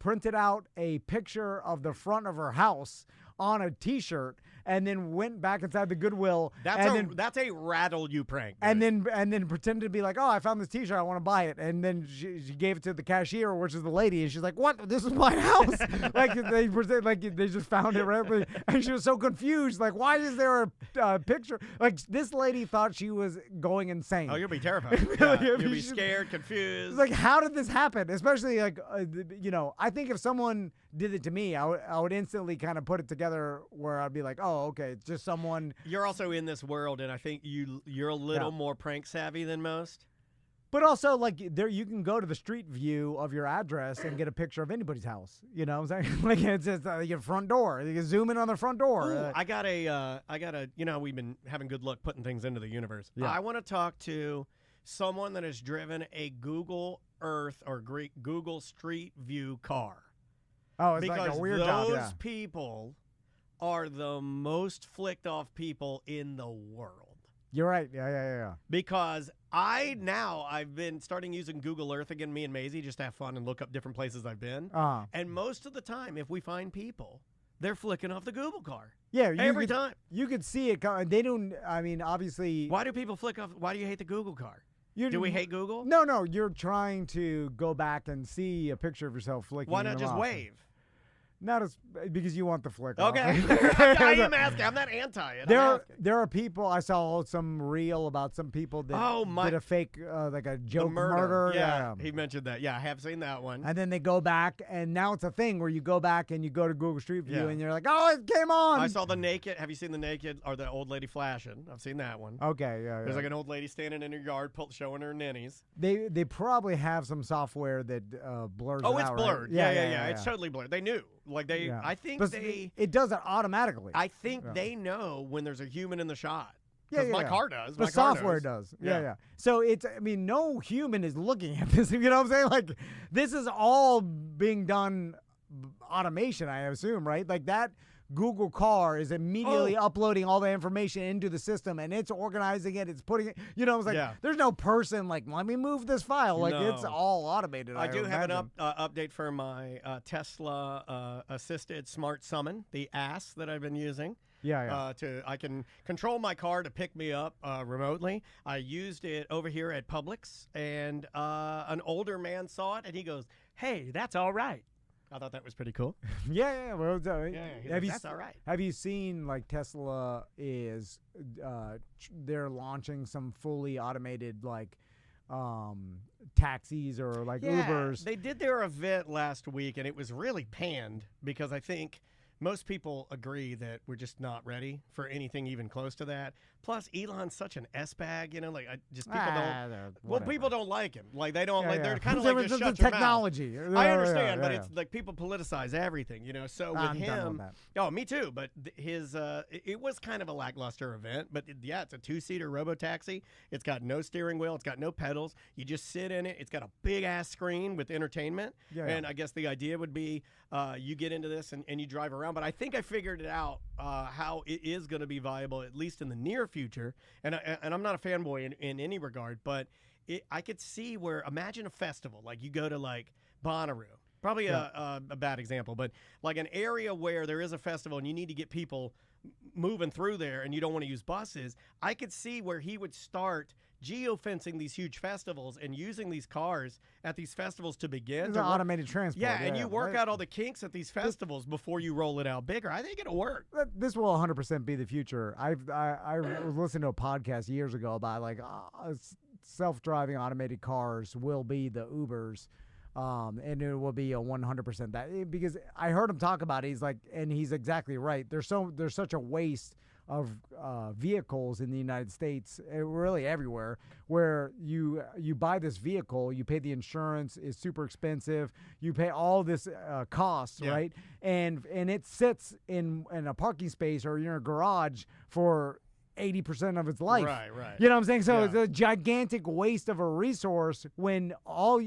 printed out a picture of the front of her house on a T-shirt, and then went back inside the Goodwill. That's a rattle you prank. And then pretended to be like, oh, I found this T-shirt, I want to buy it. And then she gave it to the cashier, which is the lady, and she's like, what? This is my house. Like they pretend like they just found it randomly, and she was so confused. Like, why is there a picture? Like this lady thought she was going insane. Oh, you'll be terrified. Yeah, you'll be scared, confused. It's like, how did this happen? Especially like, I think if someone did it to me, I would instantly kind of put it together where I'd be like, oh, okay, it's just someone. You're also in this world, and I think you're a little more prank savvy than most. But also, like, there you can go to the street view of your address and get a picture of anybody's house. You know what I'm saying? Like, it's just your front door. You can zoom in on the front door. Ooh, I got a, we've been having good luck putting things into the universe. Yeah. I want to talk to someone that has driven a Google Earth or Google Street View car. Oh, it's because like a weird job. Those people are the most flicked off people in the world. You're right. Yeah. Because I've been starting using Google Earth again, me and Maisie, just to have fun and look up different places I've been. And most of the time, if we find people, they're flicking off the Google car. Yeah, every time. You could see it. They don't, obviously. Why do people flick off? Why do you hate the Google car? Do we hate Google? No. You're trying to go back and see a picture of yourself flicking. Why not just off. Wave? Not as because you want the flicker. Okay, I am asking. I'm not anti it. There are people. I saw some reel about some people that did a fake like a joke murder. Yeah, he mentioned that. Yeah, I have seen that one. And then they go back, and now it's a thing where you go back and you go to Google Street View, and you're like, oh, it came on. I saw the naked. Have you seen the naked or the old lady flashing? I've seen that one. Okay, yeah. There's like an old lady standing in her yard, showing her ninnies. They probably have some software that blurs. Oh, it it's out, blurred. Right? Yeah. It's totally blurred. They knew. Like I think it does it automatically. I think they know when there's a human in the shot. Yeah, my car does. The software does. Yeah. So it's, no human is looking at this. You know what I'm saying? Like, this is all being done automation, I assume, right? Like that Google car is immediately uploading all the information into the system, and it's organizing it. It's putting it, it's like, there's no person like, let me move this file. Like, it's all automated. I do have an update for my Tesla assisted smart summon, the ass that I've been using. Yeah. I can control my car to pick me up remotely. I used it over here at Publix, and an older man saw it, and he goes, "Hey, that's all right." I thought that was pretty cool. Yeah. Well, that's all right. Have you seen like Tesla is they're launching some fully automated like taxis or like Ubers? They did their event last week, and it was really panned because I think most people agree that we're just not ready for anything even close to that. Plus, Elon's such an S-bag, people don't like him. Like, they don't, they're kind of like, just shut your technology. Mouth. I understand, but it's like people politicize everything, So with him, me too, but it was kind of a lackluster event, but it's a 2-seater robo-taxi. It's got no steering wheel. It's got no pedals. You just sit in it. It's got a big-ass screen with entertainment. And I guess the idea would be you get into this and you drive around. But I think I figured it out how it is going to be viable, at least in the near future. And I'm not a fanboy in any regard, but I could see where, imagine a festival, like you go to like Bonnaroo. Probably a bad example, but like an area where there is a festival and you need to get people moving through there and you don't want to use buses. I could see where he would start geofencing these huge festivals and using these cars at these festivals to begin. It's automated transport. Yeah, and you work out all the kinks at these festivals before you roll it out bigger. I think it'll work. This will 100% be the future. I was listening to a podcast years ago about like self-driving automated cars will be the Ubers. And it will be a 100% that, because I heard him talk about it. He's like, and he's exactly right. There's such a waste vehicles in the United States, really everywhere, where you buy this vehicle, you pay the insurance, is super expensive, you pay all this costs, right? And it sits in a parking space or in a garage for 80% of its life. Right. You know what I'm saying? So it's a gigantic waste of a resource when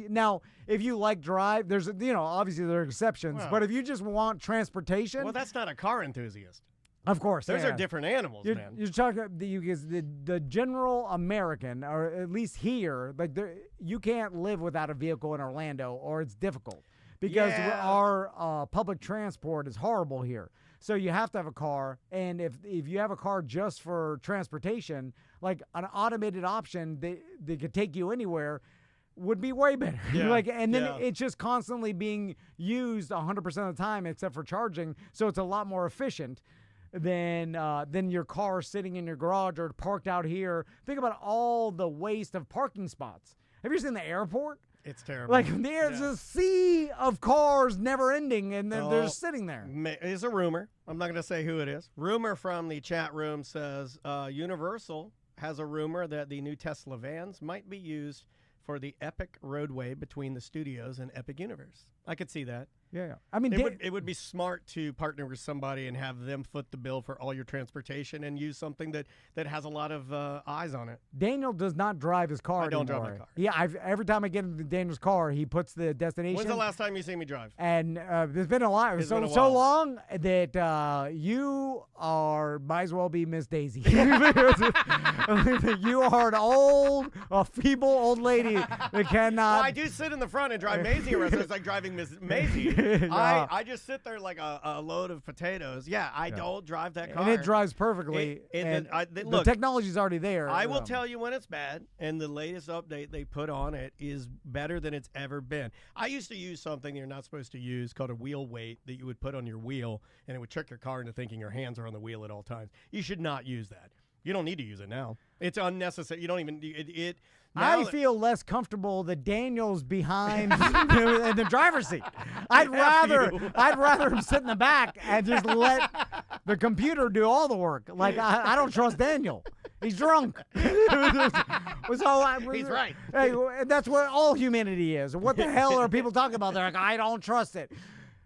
now, if you like drive, there's, obviously there are exceptions, but if you just want transportation. Well, that's not a car enthusiast. Of course. Those are different animals, man. You're talking the general American, or at least here, like you can't live without a vehicle in Orlando, or it's difficult because our public transport is horrible here. So you have to have a car, and if you have a car just for transportation, like an automated option that could take you anywhere would be way better. It's just constantly being used 100% of the time except for charging, so it's a lot more efficient than your car sitting in your garage or parked out here. Think about all the waste of parking spots. Have you seen the airport? It's terrible. Like, there's a sea of cars never ending, and they're just sitting there. It's a rumor. I'm not going to say who it is. Rumor from the chat room says Universal has a rumor that the new Tesla vans might be used for the Epic roadway between the studios and Epic Universe. I could see that. Yeah. I mean, it would be smart to partner with somebody and have them foot the bill for all your transportation and use something that has a lot of eyes on it. Daniel does not drive his car anymore. I don't drive my car. Yeah, every time I get into Daniel's car, he puts the destination. When's the last time you see me drive? And there's been a lot. So long that you might as well be Miss Daisy. You are a feeble old lady that cannot. Well, I do sit in the front and drive Maisie around. So it's like driving Miss Maisie. I just sit there like a load of potatoes. Yeah, I don't drive that car. And it drives perfectly. The technology's already there. I will tell you when it's bad, and the latest update they put on it is better than it's ever been. I used to use something you're not supposed to use called a wheel weight that you would put on your wheel, and it would trick your car into thinking your hands are on the wheel at all times. You should not use that. You don't need to use it now. It's unnecessary. You don't even I feel less comfortable that Daniel's behind in the driver's seat. I'd rather him sit in the back and just let the computer do all the work. Like I don't trust Daniel. He's drunk. He's right. Hey, that's what all humanity is. What the hell are people talking about? They're like, I don't trust it.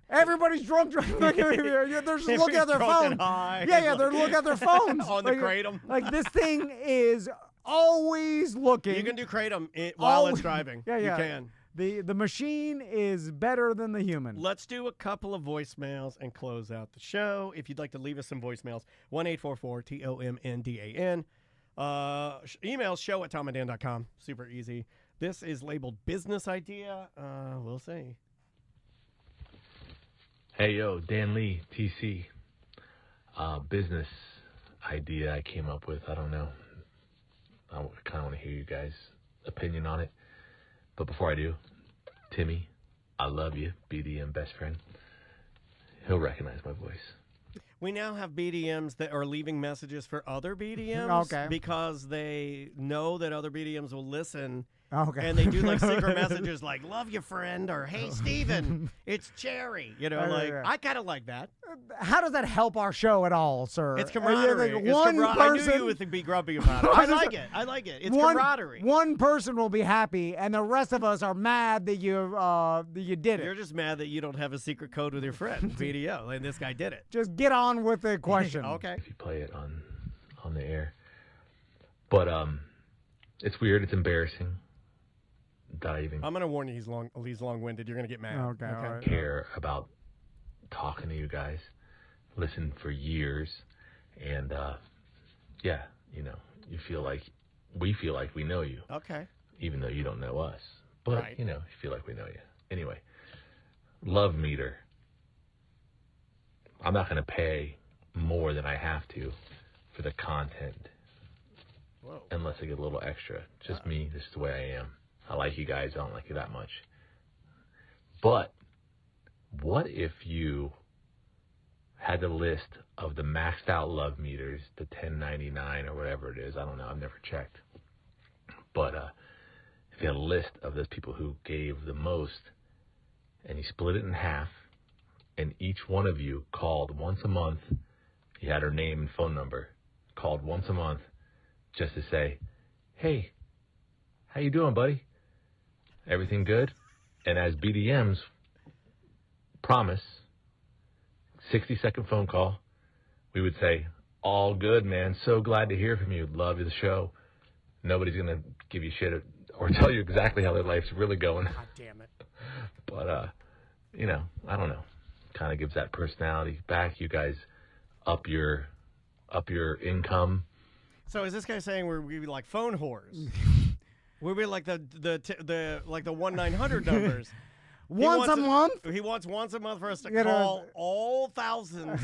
Everybody's drunk. They're just looking at their phones. They're looking at their phones. On the Kratom. Like, this thing is always looking. You can do Kratom while it's driving. You can. The machine is better than the human. Let's do a couple of voicemails and close out the show. If you'd like to leave us some voicemails, 1-844-TOMNDAN. Email show@tomandan.com. Super easy. This is labeled business idea. We'll see. Hey, yo, Dan Lee, TC. Business idea I came up with. I don't know. I kind of want to hear you guys' opinion on it. But before I do, Timmy, I love you, BDM best friend. He'll recognize my voice. We now have BDMs that are leaving messages for other BDMs because they know that other BDMs will listen. Okay. And they do like secret messages like, love you, friend, or hey, Steven, it's Cherry. I kind of like that. How does that help our show at all, sir? It's camaraderie. I knew you would be grumpy about it. I like it. It's camaraderie. One person will be happy, and the rest of us are mad that you did it. You're just mad that you don't have a secret code with your friend, BDO, and this guy did it. Just get on with the question. Okay. If you play it on the air. But it's weird. It's embarrassing. I'm going to warn you, he's long-winded. You're going to get mad. Okay. All right. Care about talking to you guys. Listen for years, and we feel like we know you. Okay. Even though you don't know us, but right. You feel like we know you. Anyway, love meter. I'm not going to pay more than I have to for the content. Whoa. Unless I get a little extra. Just me. This is the way I am. I like you guys. I don't like you that much. But what if you had the list of the maxed out love meters, the 1099 or whatever it is? I don't know. I've never checked. But if you had a list of those people who gave the most, and you split it in half, and each one of you called once a month, you had her name and phone number, called once a month just to say, hey, how you doing, buddy? Everything good? And as BDMs promise, 60-second phone call, we would say, all good, man. So glad to hear from you. Love the show. Nobody's going to give you shit or tell you exactly how their life's really going. God damn it. But, you know, I don't know. Kind of gives that personality back. You guys up your income. So is this guy saying we'd be like phone whores? We'd be like the 1-900 numbers. Once a month? He wants once a month for us to You know, call all thousands.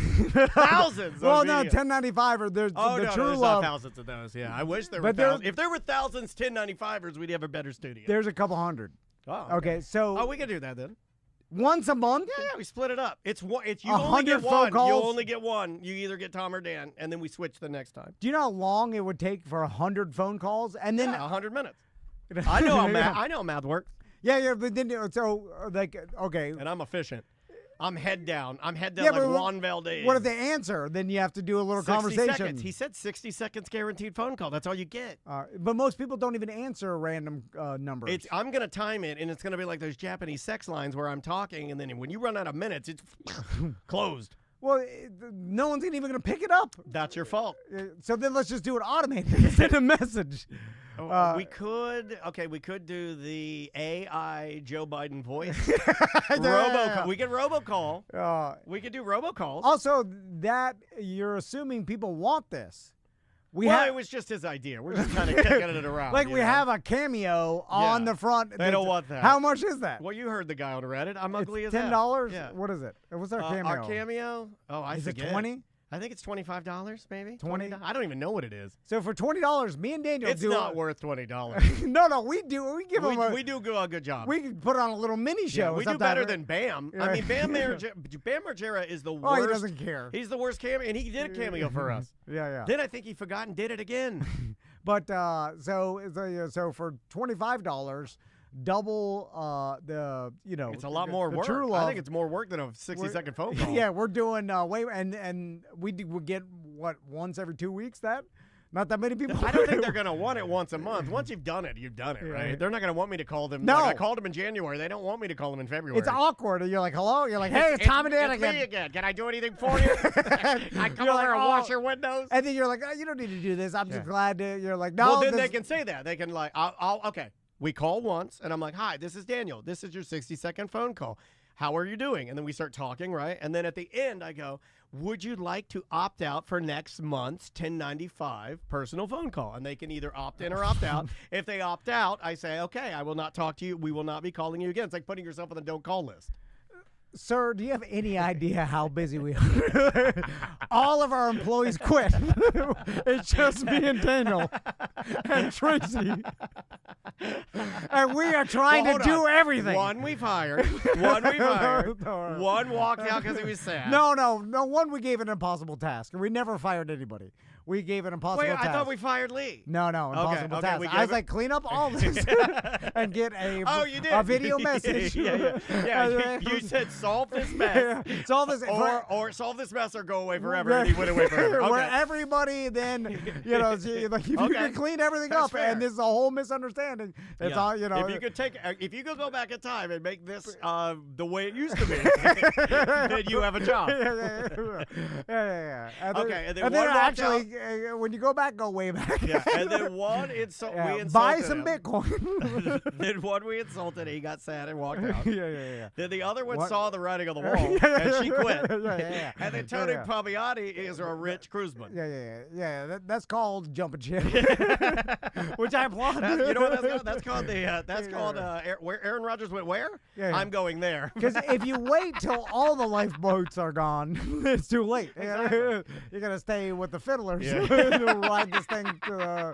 Thousands. Well, no, of 1095 or there's Oh, the no, True there's Love. not thousands of those. Yeah, I wish there were But there's- thousands. If there were thousands 1095ers, we'd have a better studio. There's a couple hundred. Oh, Okay, so Oh, we can do that then. once a month? Yeah, we split it up. It's one. It's you 100 only get phone one. You calls? only get one. You either get Tom or Dan, and then we switch the next time. Do you know how long it would take for 100 phone calls? And then 100 minutes. I know how math. Yeah. I know how math works, Yeah, but then so like okay. and I'm efficient. I'm head down. I'm head down Yeah, like but Juan Valdez. What if they answer? Then you have to do a little 60 conversation. seconds. He said 60 seconds guaranteed phone call. That's all you get. But most people don't even answer random numbers. I'm gonna time it, and it's gonna be like those Japanese sex lines where I'm talking, and then when you run out of minutes, it's closed. Well, no one's even going to pick it up. That's your fault. So then let's just do it automated. Send a message. We could do the AI Joe Biden voice. We could robocall. We could do robocalls. Also, that you're assuming people want this. It was just his idea. We're just kind of kicking it around. Like we have a cameo on the front. They don't want that. How much is that? Well, you heard the guy on Reddit. I'm ugly as $10. Yeah. What is it? What's our cameo? Our cameo? Oh, I is forget. it 20? I think it's $25, maybe. 20? I don't even know what it is. So for $20, me and Daniel It's do. not worth $20. No, we do. We give them. We do a good job. We can put on a little mini show. Yeah, we do sometime. better than Bam. I mean, Bam Margera is the worst. Oh, he doesn't care. He's the worst cameo, and he did a cameo for us. Yeah. Then I think he forgot and did it again. But so for $25, double it's a lot more work. True Love. I think it's more work than a 60-second phone call. Yeah, we're doing and we get what once every 2 weeks. That not that many people. I don't think they're gonna want it once a month. Once you've done it, right? Yeah. They're not gonna want me to call them. No. Like I called them in January. They don't want me to call them in February. It's awkward. You're like, hello. You're like, hey, it's Tom and Dan again. Me again. Can I do anything for you? I come over and wash your windows. And then you're like, oh, you don't need to do this. I'm just glad to. You're like, no. Well, then they can say that. They can like, okay. We call once, and I'm like, hi, this is Daniel. This is your 60-second phone call. How are you doing? And then we start talking, right? And then at the end, I go, would you like to opt out for next month's $10.95 personal phone call? And they can either opt in or opt out. If they opt out, I say, okay, I will not talk to you. We will not be calling you again. It's like putting yourself on the don't call list. Sir, do you have any idea how busy we are? All of our employees quit. It's just me and Daniel and Tracy. And we are trying to do everything. One we've hired. One walked out because he was sad. No. One, we gave an impossible task. We never fired anybody. We gave an impossible task. I thought we fired Lee. No, impossible task. I was like, clean up all this and get a video message. Yeah. You said solve this mess. Solve this or solve this mess or go away forever. And he went away forever. Okay. Where everybody then, like if you can clean everything That's up, fair. and this is a whole misunderstanding. It's all If you could go back in time and make this the way it used to be, then you have a job. Yeah. Okay, and then one then walked actually, when you go back, go way back. Yeah, and then one we insulted buy some him. Bitcoin. Then one we insulted, he got sad and walked out. Yeah. Then the other one saw the writing on the wall, and she quit. Yeah. And then Tony Palmiotti is a rich cruiseman. Yeah. That's called jumping ship, which I applaud. You know what that's called? That's called where Aaron Rodgers went where? Yeah. I'm going there. Because if you wait till all the lifeboats are gone, it's too late. Exactly. You're gonna stay with the fiddlers Yeah. to ride this thing to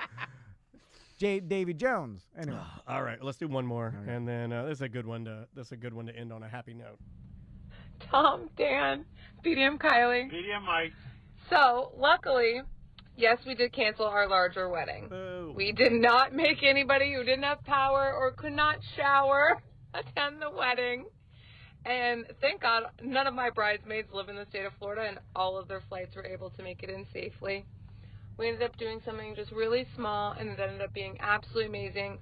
Davy Jones. Anyway, all right, let's do one more, and then this is a good one to end on a happy note. Tom, Dan, BDM Kylie. BDM Mike. So, luckily, yes, we did cancel our larger wedding. Boo. We did not make anybody who didn't have power or could not shower attend the wedding. And thank God, none of my bridesmaids live in the state of Florida, and all of their flights were able to make it in safely. We ended up doing something just really small, and it ended up being absolutely amazing,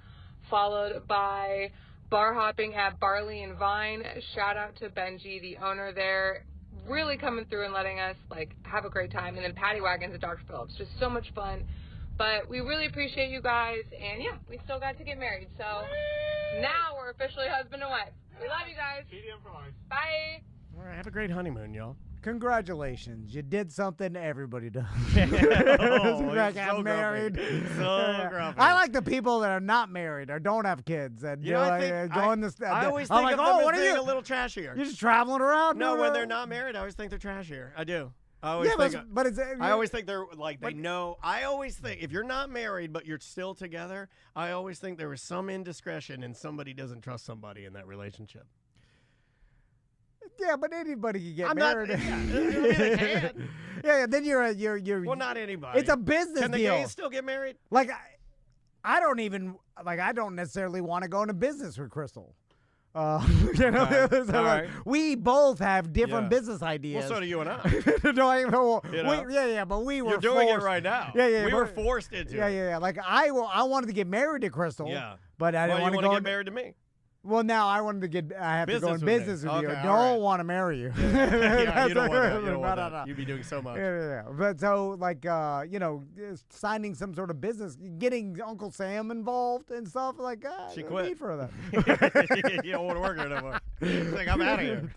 followed by bar hopping at Barley and Vine. Shout out to Benji, the owner there, really coming through and letting us like have a great time. And then Paddy Wagons at Dr. Phillips, just so much fun. But we really appreciate you guys, and yeah, we still got to get married. So now we're officially husband and wife. We love you guys. BDM for life. Bye. All right, have a great honeymoon, y'all. Congratulations, you did something everybody does. Oh, Like, he's I'm so married. grumpy. So grumpy. I like the people that are not married or don't have kids and You know, I going this. I always I'm think like, of them oh, as what are being you? a little trashier. You're just traveling around. No, doing when it? they're not married, I always think they're trashier. I do. I always Yeah, think. but it's. I always think they're like they know. I always think if you're not married but you're still together, I always think there was some indiscretion and somebody doesn't trust somebody in that relationship. Yeah, but anybody can get I'm married. not. Yeah, I mean, they can. Yeah, then you're. Well, not anybody. It's a business Can the deal. gays still get married? Like, I don't even like. I don't necessarily want to go into business with Crystal. You know, Okay. so All like, right. we both have different Yeah. business ideas. Well, so do you and I. No, well, You know? yeah, but we were. You're doing forced. it right now. Yeah, We but- were forced into it. Yeah. Like I wanted to get married to Crystal. Yeah. But I didn't Well, want you to go. get married to me. Well, now I wanted to get. I have to go in business with you. Okay, I all right. don't want to marry you. Yeah, you don't want that. You don't want No. that. You'd be doing so much. Yeah. But so, like, signing some sort of business, getting Uncle Sam involved and stuff, like, She no quit. need for that. You don't want to work there no more. She's like, I'm out of here.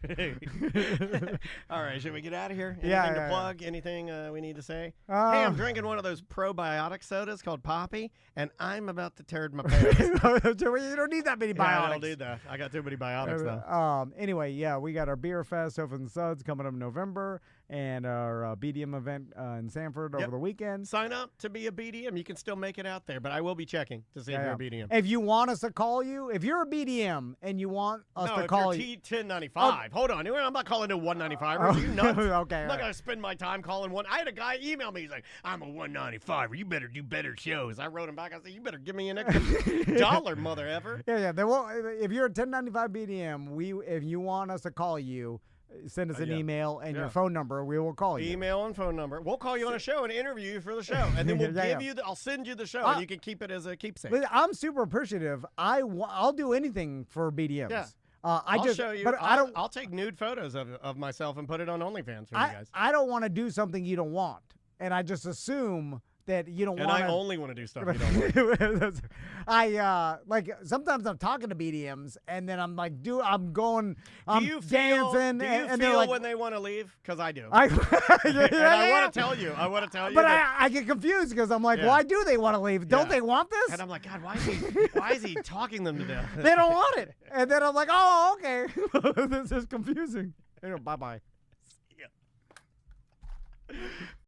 All right, should we get out of here? Anything Yeah, to yeah. plug? Anything we need to say? Hey, I'm drinking one of those probiotic sodas called Poppy, and I'm about to turd my pants. You don't need that many biotics. Yeah, I don't need that. I got too many biotics though. Anyway, yeah, we got our Beer Fest over in Suds coming up in November, and our BDM event in Sanford over the weekend. Sign up to be a BDM. You can still make it out there, but I will be checking to see if you're a BDM. If you want us to call you, if you're a BDM and you want us to call you. T1095. Hold on. I'm not calling a 195. Are you nuts? Okay. I'm not going to spend my time calling one. I had a guy email me. He's like, I'm a 195. You better do better shows. I wrote him back. I said, you better give me an extra dollar, mother effer. Yeah. They won't, if you're a 1095 BDM, if you want us to call you, send us an email and your phone number. We will call you. Email and phone number. We'll call you on a show and interview you for the show, and then we'll give you. I'll send you the show, and you can keep it as a keepsake. But I'm super appreciative. I'll do anything for BDMs. Yeah. I'll show you. But I'll take nude photos of myself and put it on OnlyFans for you guys. I don't want to do something you don't want, and I just assume that you don't want. And I only want to do stuff you don't want. Like sometimes I'm talking to BDMs, and then I'm like, I'm dancing. Do you feel and they're feel like, when they want to leave? Because I do. I want to tell you. But I get confused because I'm like, why do they want to leave? Don't they want this? And I'm like, God, why is he talking them to death? They don't want it. And then I'm like, oh, okay. This is confusing. Bye-bye.